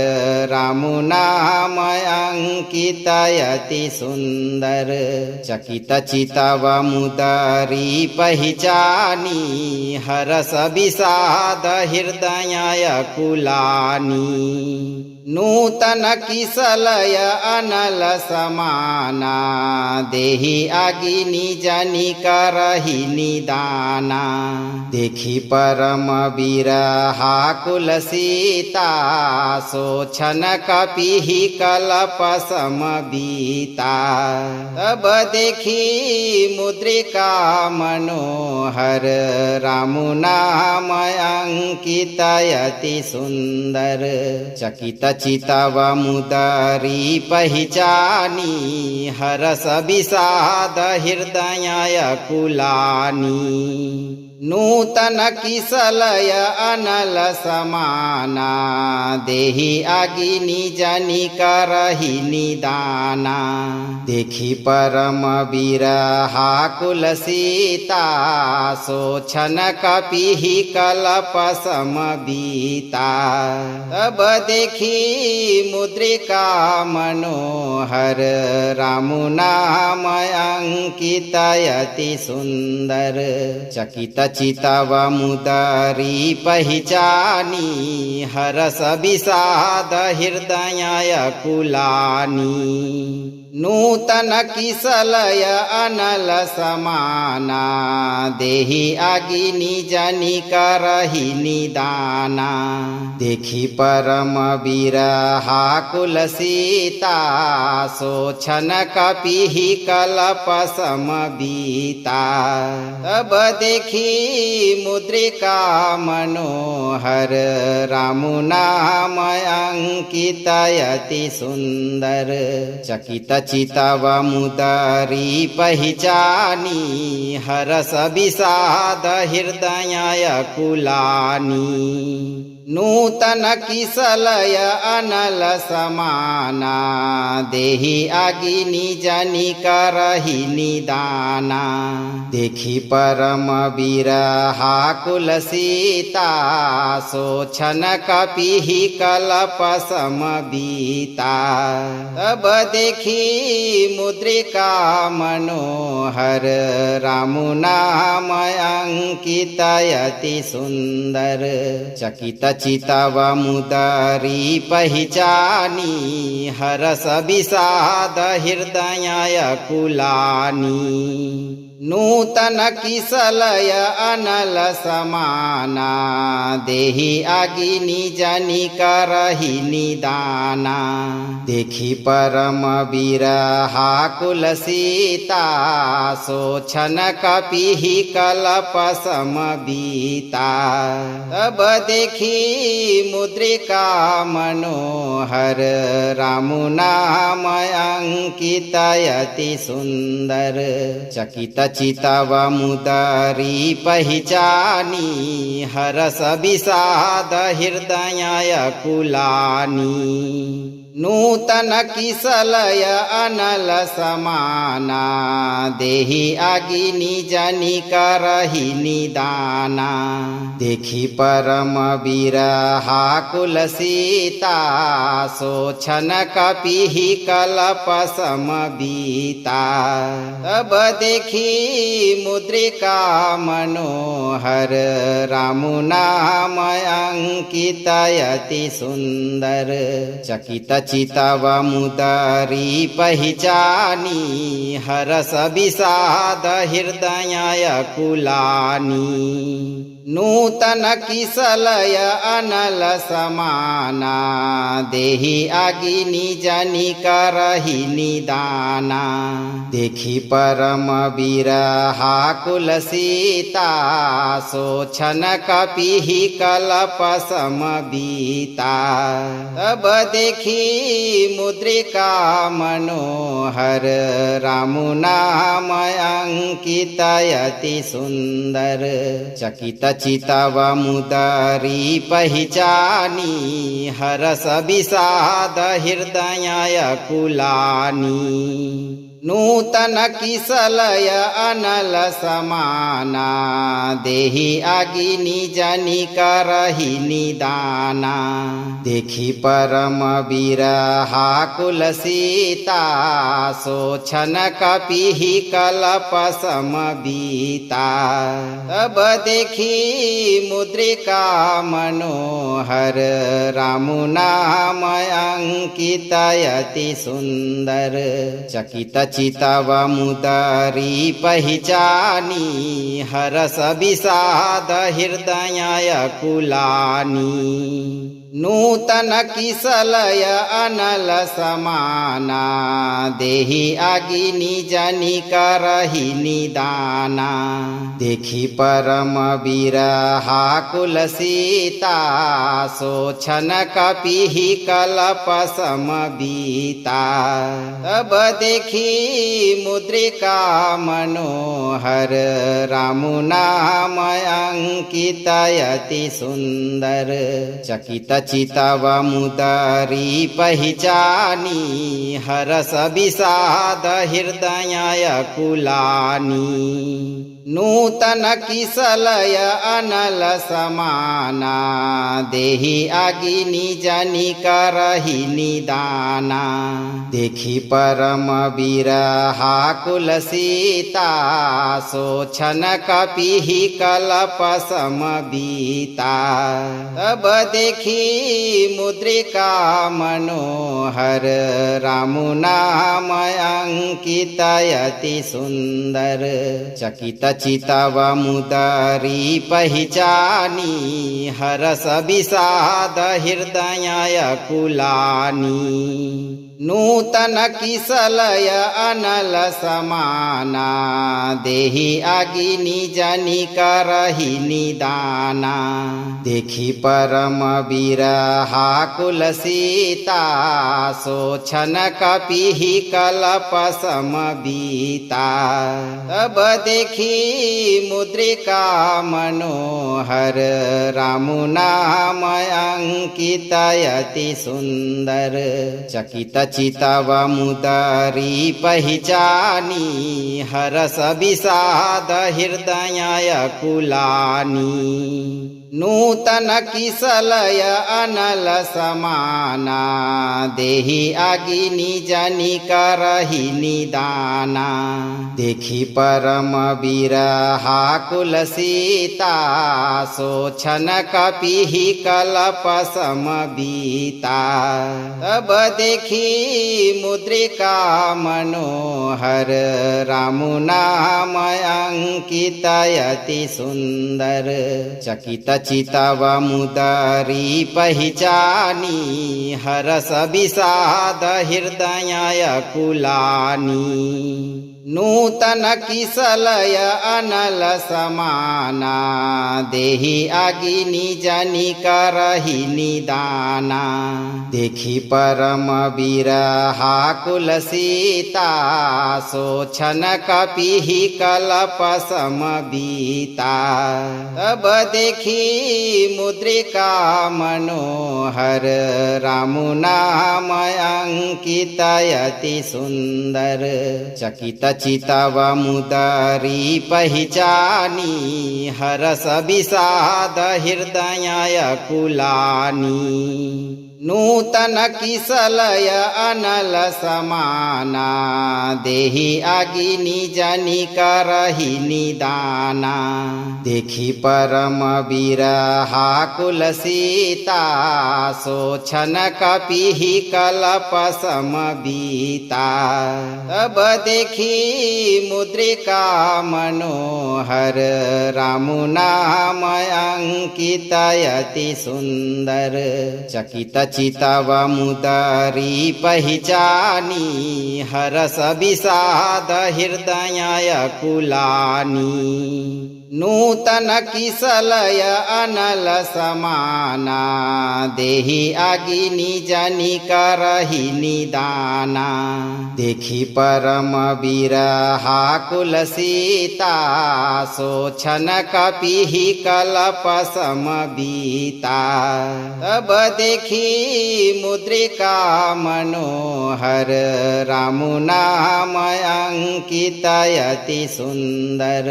रामु नाम अंकित अति सुंदर चकित चितव मुदरी पहिचानी हरस विषाद हृदय कुलानी नूतन किसलय अनल समाना देहि आगिनी जनि करहि निदाना देखी परम बिरहा कुल सीता सोछन कपिहि कलप समबीता तब देखी मुद्रिका मनोहर रामु नाम अंकित अति सुंदर चकित चितव मुदरी पहिचानी हरस विषाद हृदय कुलानी नूतन किसलय अनल समाना देहि आगिनी जनि करहि निदाना देखी परम बिरहा कुल सीता सोछन कपिहि कलप समबीता तब देखी मुद्रिका मनोहर रामु नाम अंकित अति सुंदर चकित चितव मुदरी पहिचानी हरस विषाद हृदय कुलानी नूतन किसलय अनल समाना देहि आगि निज निकरहि निदाना देखि परम बिरहा कुल सीता सोछन कपिहि कलप समबीता तब देखि मुद्रिका मनोहर रामु नाम अंकित अति सुंदर चकित चितव मुदरी पहिचानी हरस विषाद हृदय कुलानी नूतन किसलय अनल समाना देहि आगि निज निकरहि निदाना देखि परम बिरहा कुल सीता सोछन कपिहि कलप समबीता तब देखि मुद्रिका मनोहर रामु नाम अंकित अति सुंदर चकित चितव मुदरी पहिचानी हरस विषाद हृदय कुलानी नूतन किसलय अनल समाना देहि आगि निज निकरहि निदाना देखि परम बिरहा कुल सीता सोछन कपिहि कलप समबीता तब देखि मुद्रिका मनोहर रामु नाम अंकित अति सुंदर चकित चितव मुदरी पहिचानी हरस विषाद हृदय कुलानी नूतन किसलय अनल समाना देहि आगि निज निकरहि निदाना देखि परम बिरहा कुल सीता सोछन कपिहि कलप समबीता तब देखि मुद्रिका मनोहर रामु नाम अंकित अति सुंदर चकित चितव मुदरी पहिचानी हरस विषाद हृदय कुलानी नूतन किसलय अनल समाना देहि आगि निज निकरहि निदाना देखि परम बिरहा कुल सीता सोछन कपिहि कलप समबीता तब देखि मुद्रिका मनोहर रामु नाम अंकित अति सुंदर चकित चितव मुदरी पहिचानी हरस विषाद हृदय कुलानी नूतन किसलय अनल समाना देहि आगि निज निकरहि निदाना देखि परम बिरहा कुल सीता सोछन कपिहि कलप समबीता तब देखि मुद्रिका मनोहर रामु नाम अंकित अति सुंदर चकित चितव मुदरी पहिचानी हरस विषाद हृदय कुलानी नूतन किसलय अनल समाना देहि आगि निज निकरहि निदाना देखि परम बिरहा कुल सीता सोछन कपिहि कलप समबीता तब देखि मुद्रिका मनोहर रामु नाम अंकित अति सुंदर चकित चितव मुदरी पहिचानी हरस विषाद हृदय कुलानी नूतन किसलय अनल समाना देहि आगि निज करहि निदाना देखि परम बिरहाकुल सीता सोछन कपिहि कलप समबीता तब देखि मुद्रिका मनोहर रामु नाम अंकित अति सुंदर चकित चितव मुदरी पहिचानी हरस विषाद हृदय कुलानी नूतन किसलय अनल समाना देहि आगि निज करहि निदाना देखि परम बिरहाकुल सीता सोछन कपिहि कलप समबीता तब देखि मुद्रिका मनोहर रामु नाम अंकित अति सुंदर चकित चितव मुदरी पहिचानी हरस विषाद हृदय कुलानी नूतन किसलय अनल समाना देहि आगि निज करहि निदाना देखि परम बिरहाकुल सीता सोछन कपिहि कलप समबीता तब देखि मुद्रिका मनोहर रामु नाम अंकित अति सुंदर चकित चितव मुदरी पहिचानी हरस विषाद हृदय कुलानी नूतन किसलय अनल समाना देहि आगि निज करहि निदाना देखि परम बिरहाकुल सीता सोछन कपिहि कलप समबीता तब देखि मुद्रिका मनोहर रामु नाम अंकित अति सुंदर चकित चितव मुदरी पहिचानी हरस विषाद हृदय कुलानी नूतन किसलय अनल समाना देहि आगि निज करहि निदाना देखि परम बिरहाकुल सीता सोछन कपिहि कलप समबीता तब देखि मुद्रिका मनोहर रामु नाम अंकित अति सुंदर चकित चितव मुदरी पहिचानी हरस विषाद हृदय कुलानी नूतन किसलय अनल समाना देहि आगि निज करहि निदाना देखि परम बिरहाकुल सीता सोछन कपिहि कलप समबीता तब देखि मुद्रिका मनोहर रामु नाम अंकित अति सुंदर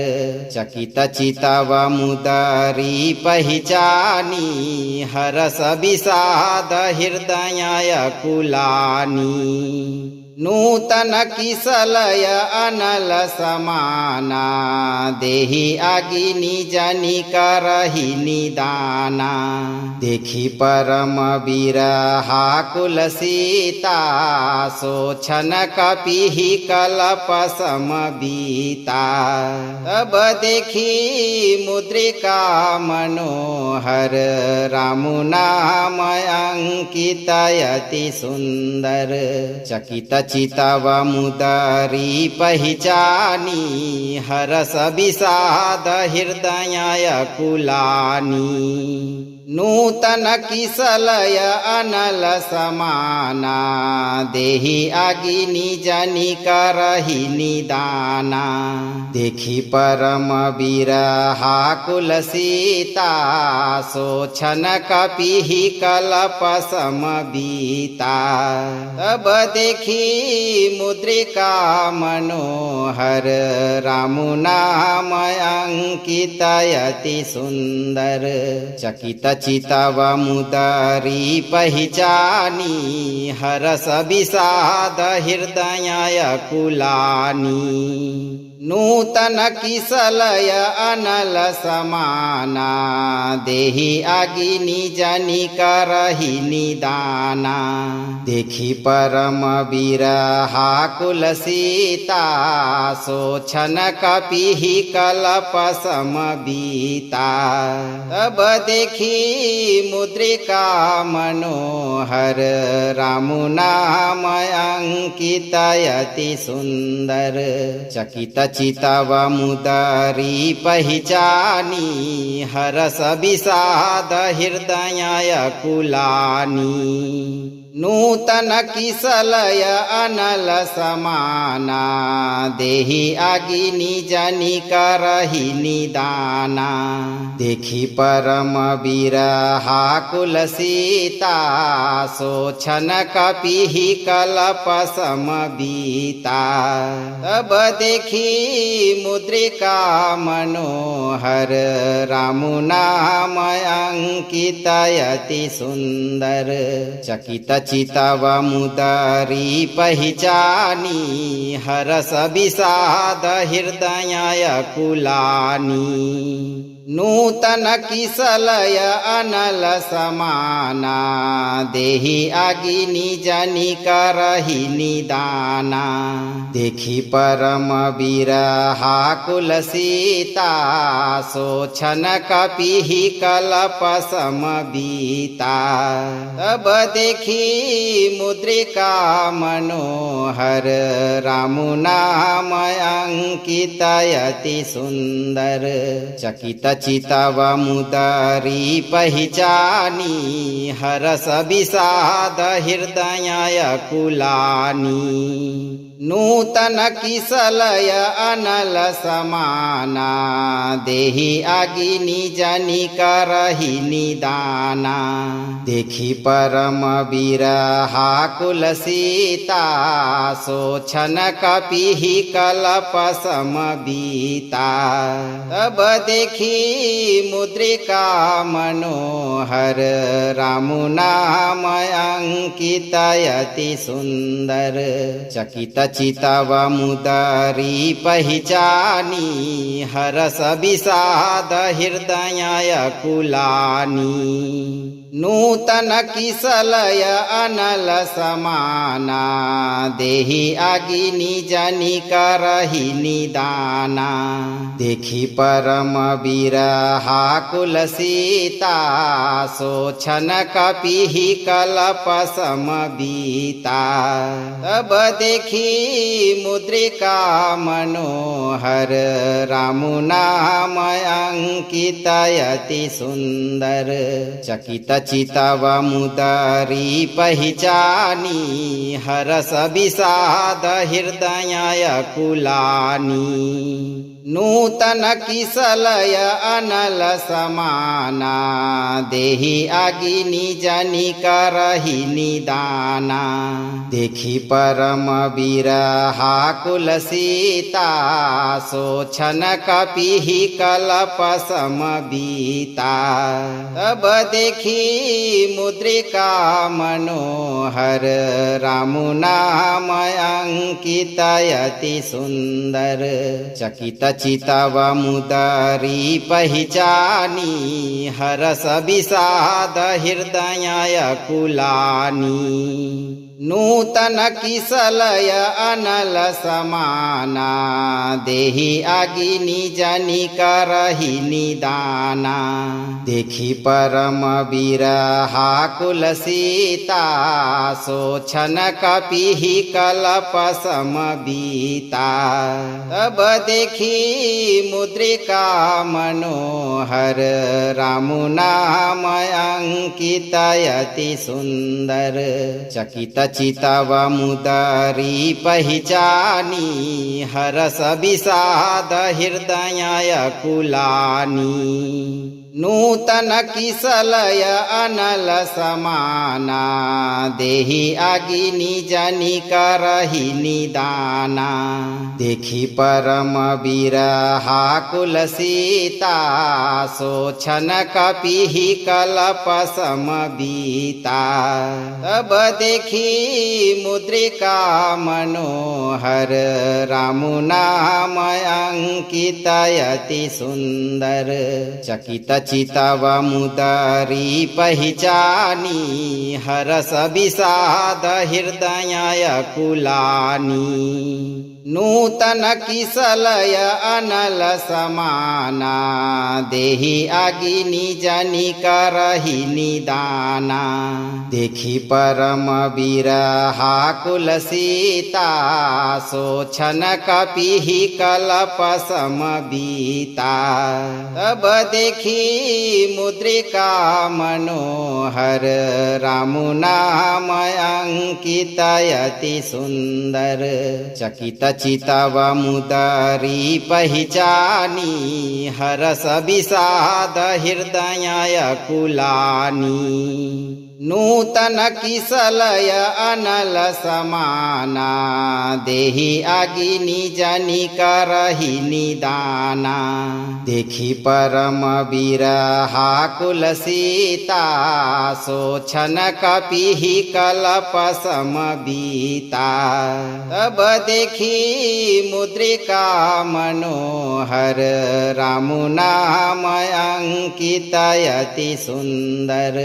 चकित चितव मुदरी पहिचानी हरस विषाद हृदय कुलानी नूतन किसलय अनल समाना देहि आगि निज करहि निदाना देखि परम बिरहाकुल सीता सोछन कपिहि कलप समबीता तब देखि मुद्रिका मनोहर रामु नाम अंकित अति सुंदर चकित चितव मुदरी पहिचानी हरस विषाद हृदय कुलानी नूतन किसलय अनल समाना देहि आगि निज करहि निदाना देखि परम बिरहाकुल सीता सोछन कपिहि कलप समबीता तब देखि मुद्रिका मनोहर रामुनाम अंकितयति सुंदर चकित चितव मुदरी पहिचानी हरस विषाद हृदय कुलानी नूतन किसलय अनल समाना देहि अगिनि जनि करहि निदाना देखि परम बिरहा कुल सीता सोछन कपिहि कलप समबीता तब देखि मुद्रिका मनोहर रामुनाम अंकितयति सुंदर चकित चितव मुदरी पहिचानी हरस विषाद हृदय कुलानी नूतन किसलय अनल समाना देहि अगिनि जनि करहि निदाना देखि परम बिरहा कुल सीता सोछन कपिहि कलप समबीता तब देखि मुद्रिका मनोहर रामुनाम अंकितयति सुंदर चकित चितव मुदरी पहिचानी हरस विषाद हृदय कुलानी नूतन किसलय अनल समाना देहि अगिनि जनि करहि निदाना देखि परम बिरहा कुल सीता सोछन कपिहि कलप समबीता तब देखि मुद्रिका मनोहर रामुनाम अंकितयति सुंदर चकित चितव मुदरी पहिचानी हरस विषाद हृदय कुलानी नूतन किसलय अनल समाना देहि अगिनि जनि करहि निदाना देखि परम बिरहा कुल सीता सोछन कपिहि कलप समबीता तब देखि मुद्रिका मनोहर रामुनाम अंकितयति सुंदर चकित चितव मुदरी पहिचानी हरस विषाद हृदय कुलानी नूतन किसलय अनल समाना देहि अगिनि जनि करहि निदाना देखि परम बिरहा कुल सीता सोछन कपिहि कलप समबीता तब देखि मुद्रिका मनोहर रामुनाम अंकितयति सुंदर चकित चितव मुदरी पहिचानी हरस विषाद हृदय कुलानी नूतन किसलय अनल समाना देहि अगिनि जनि करहि निदाना देखि परम बिरहा कुल सीता सोछन कपिहि कलप समबीता तब देखि मुद्रिका मनोहर रामुनाम अंकितयति सुंदर चकित चितव मुदरी पहिचानी हरस विषाद हृदय कुलानी नूतन किसलय अनल समाना देहि अगिनि जनि करहि निदाना देखि परम बिरहा कुल सीता सोछन कपिहि कलप समबीता तब देखि मुद्रिका मनोहर रामुनाम अंकितयति सुंदर चकित चितव मुदरी पहिचानी हरस विषाद हृदय कुलानी नूतन किसलय अनल समाना देहि अगिनि जनि करहि निदाना देखि परम बिरहा कुल सीता सोछन कपिहि कलप समबीता तब देखि मुद्रिका मनोहर रामु नाम अंकितयति सुंदर चकित चितव मुदरी पहिचानी हरस विषाद हृदय कुलानी नूतन किसलय अनल समाना देहि अगिनि जनि करहि निदाना देखि परम बिरहा कुल सीता सोछन कपिहि कलप समबीता तब देखि मुद्रिका मनोहर रामु नाम अंकितयति सुंदर चकित चितव मुदरी पहिचानी हरस विषाद हृदय कुलानी नूतन किसलय अनल समाना देहि अगिनि जनि करहि निदाना देखि परम बिरहा कुल सीता सोछन कपिहि कलप समबीता तब देखि मुद्रिका मनोहर रामु नाम अंकितयति सुंदर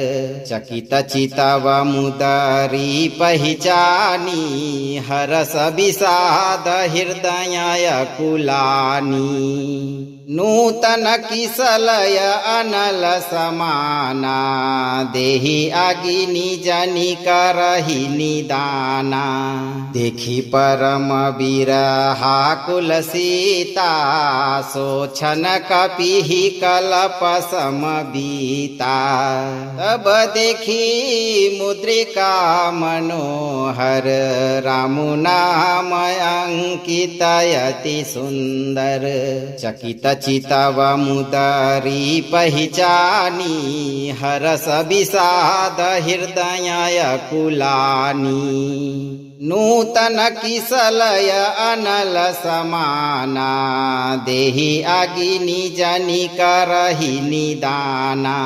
चकित चितव मुदरी पहिचानी हरस विषाद हृदय कुलानी नूतन किसलय अनल समाना देहि अगिनि जनि करहि निदाना देखि परम बिरहा कुल सीता सोछन कपिहि कलप समबीता तब देखि मुद्रिका मनोहर रामु नाम अंकितयति सुंदर चकित चितव मुदरी पहिचानी हरस विषाद हृदय कुलानी नूतन किसलय अनल समाना देहि अगिनि जनि करहि निदाना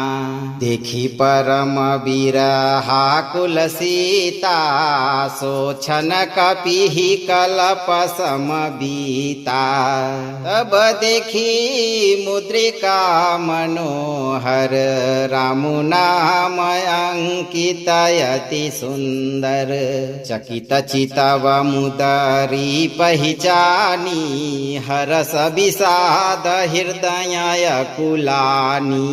देखि परम बिरहा कुल सीता सोछन कपिहि कलप समबीता तब देखि मुद्रिका मनोहर रामु नाम अंकितयति सुंदर चकित चितव मुदरी पहिचानी हरस विषाद हृदय कुलानी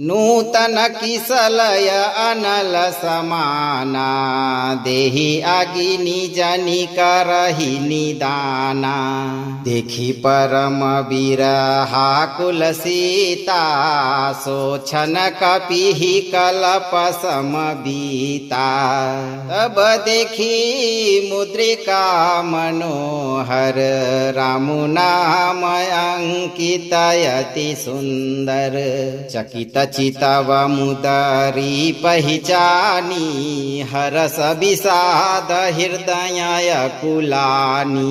नूतन किसलय अनल समाना देहि अगिनि जनि करहि निदाना देखि परम बिरहा कुल सीता सोछन कपिहि कलप समबीता तब देखि मुद्रिका मनोहर रामु नाम अंकितयति सुंदर चकित चितव मुदरी पहिचानी हरस विषाद हृदय कुलानी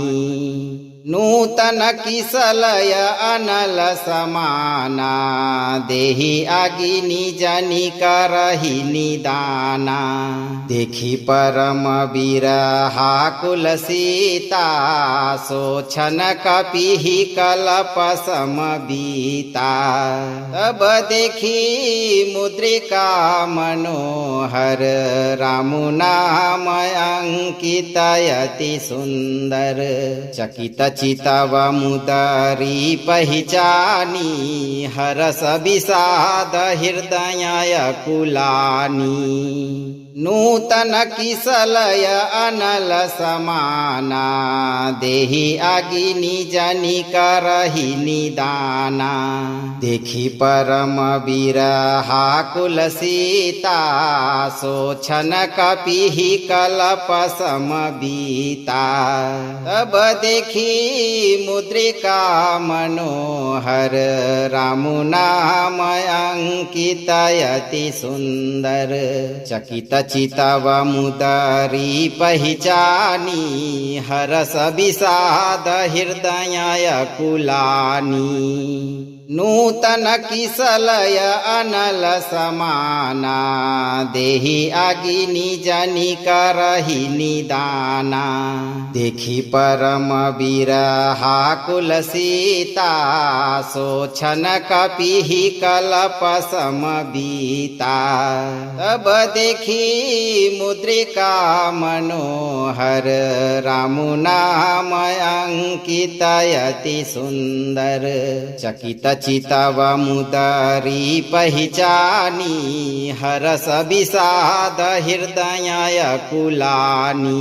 नूतन किसलय अनल समाना देहि अगिनि जनि करहि निदाना देखि परम बिरहा कुल सीता सोछन कपिहि कलप समबीता तब देखि मुद्रिका मनोहर रामु नाम अंकितयति सुंदर चकित चितव मुदरी पहिचानी हरस विषाद हृदय कुलानी नूतन किसलय अनल समाना देहि आगि निज करहि निदाना देखि परम विरहाकुल सीता सोछन कपिहि कलप समबीता तब देखि मुद्रिका मनोहर रामु नाम अंकित अति सुंदर चकित चितव मुदरी पहिचानी हरस विषाद हृदय कुलानी नूतन किसलय अनल समाना देहि आगि निज करहि निदाना देखि परम विरहाकुल सीता सोछन कपिहि कलप समबीता तब देखि मुद्रिका मनोहर रामु नाम अंकित अति सुंदर चकित चितव मुदरी पहिचानी हरस विषाद हृदय कुलानी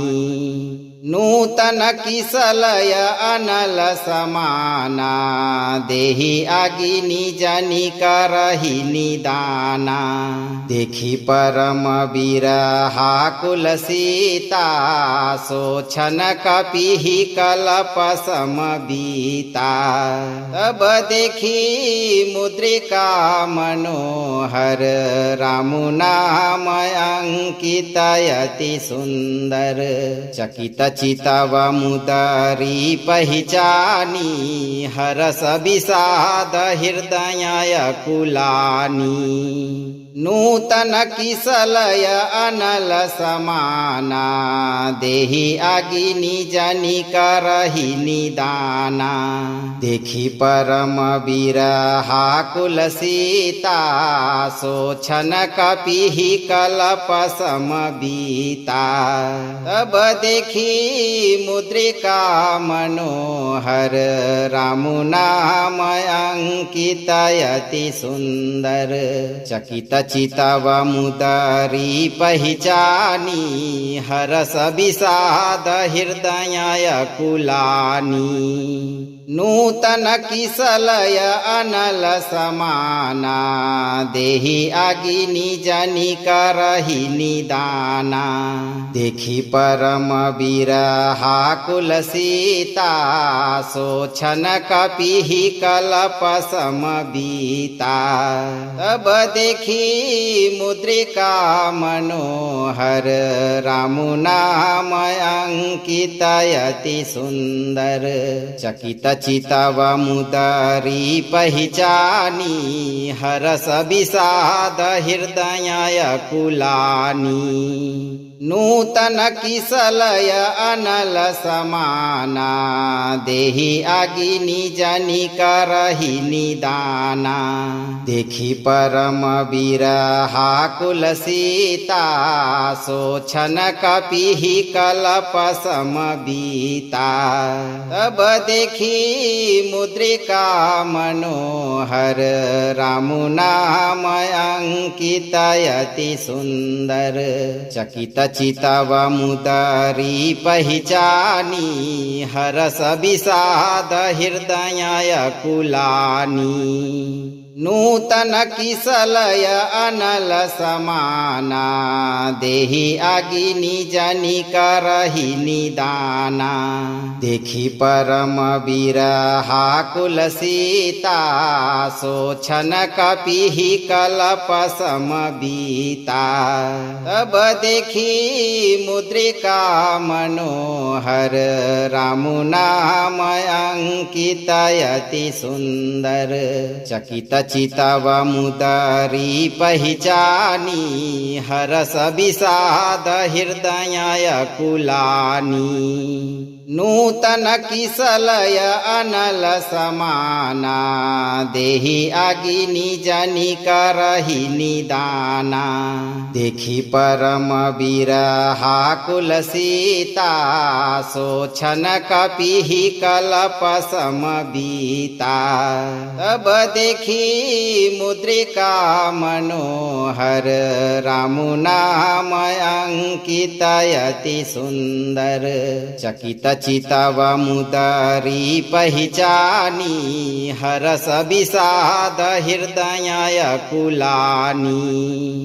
नूतन किसलय अनल समाना देहि आगि निज करहि निदाना देखि परम विरहाकुल सीता सोछन कपिहि कलप समबीता तब देखि मुद्रिका मनोहर रामु नाम अंकित अति सुंदर चकित चितव मुदरी पहिचानी हरस विषाद हृदय कुलानी नूतन किसलय अनल समाना देहि आगि निज करहि निदाना देखि परम विरहाकुल सीता सोछन कपिहि कलप समबीता तब देखि मुद्रिका मनोहर रामु नाम अंकित अति सुंदर चकित चितव मुदरी पहिचानी हरस विषाद हृदय कुलानी नूतन किसलय अनल समाना देहि आगि निज करहि निदाना देखि परम विरहाकुल सीता सोछन कपिहि कलप समबीता तब देखि मुद्रिका मनोहर रामु नाम अंकित अति सुंदर चकित चितव मुदरी पहिचानी हरस विषाद हृदय कुलानी नूतन किसलय अनल समाना देहि आगि निज करहि निदाना देखि परम विरहाकुल सीता सोछन कपिहि कलप समबीता तब देखि मुद्रिका मनोहर रामु नाम अंकित अति सुंदर चकित चितव मुदरी पहिचानी हरस विषाद हृदय कुलानी नूतन किसलय अनल समाना देहि आगि निज करहि निदाना देखि परम विरहाकुल सीता सोछन कपिहि कलप समबीता तब देखि मुद्रिका मनोहर रामु नाम अंकित अति सुंदर चकित चितव मुदरी पहिचानी हरस विषाद हृदय कुलानी नूतन किसलय अनल समाना देहि आगि निज करहि निदाना देखी परम बिरहाकुल सीता सोछन कपिहि कलप समबीता तब देखी मुद्रिका मनोहर रामु नाम अंकित अति सुंदर चकित चितव मुदरी पहिचानी हरस विषाद हृदय कुलानी।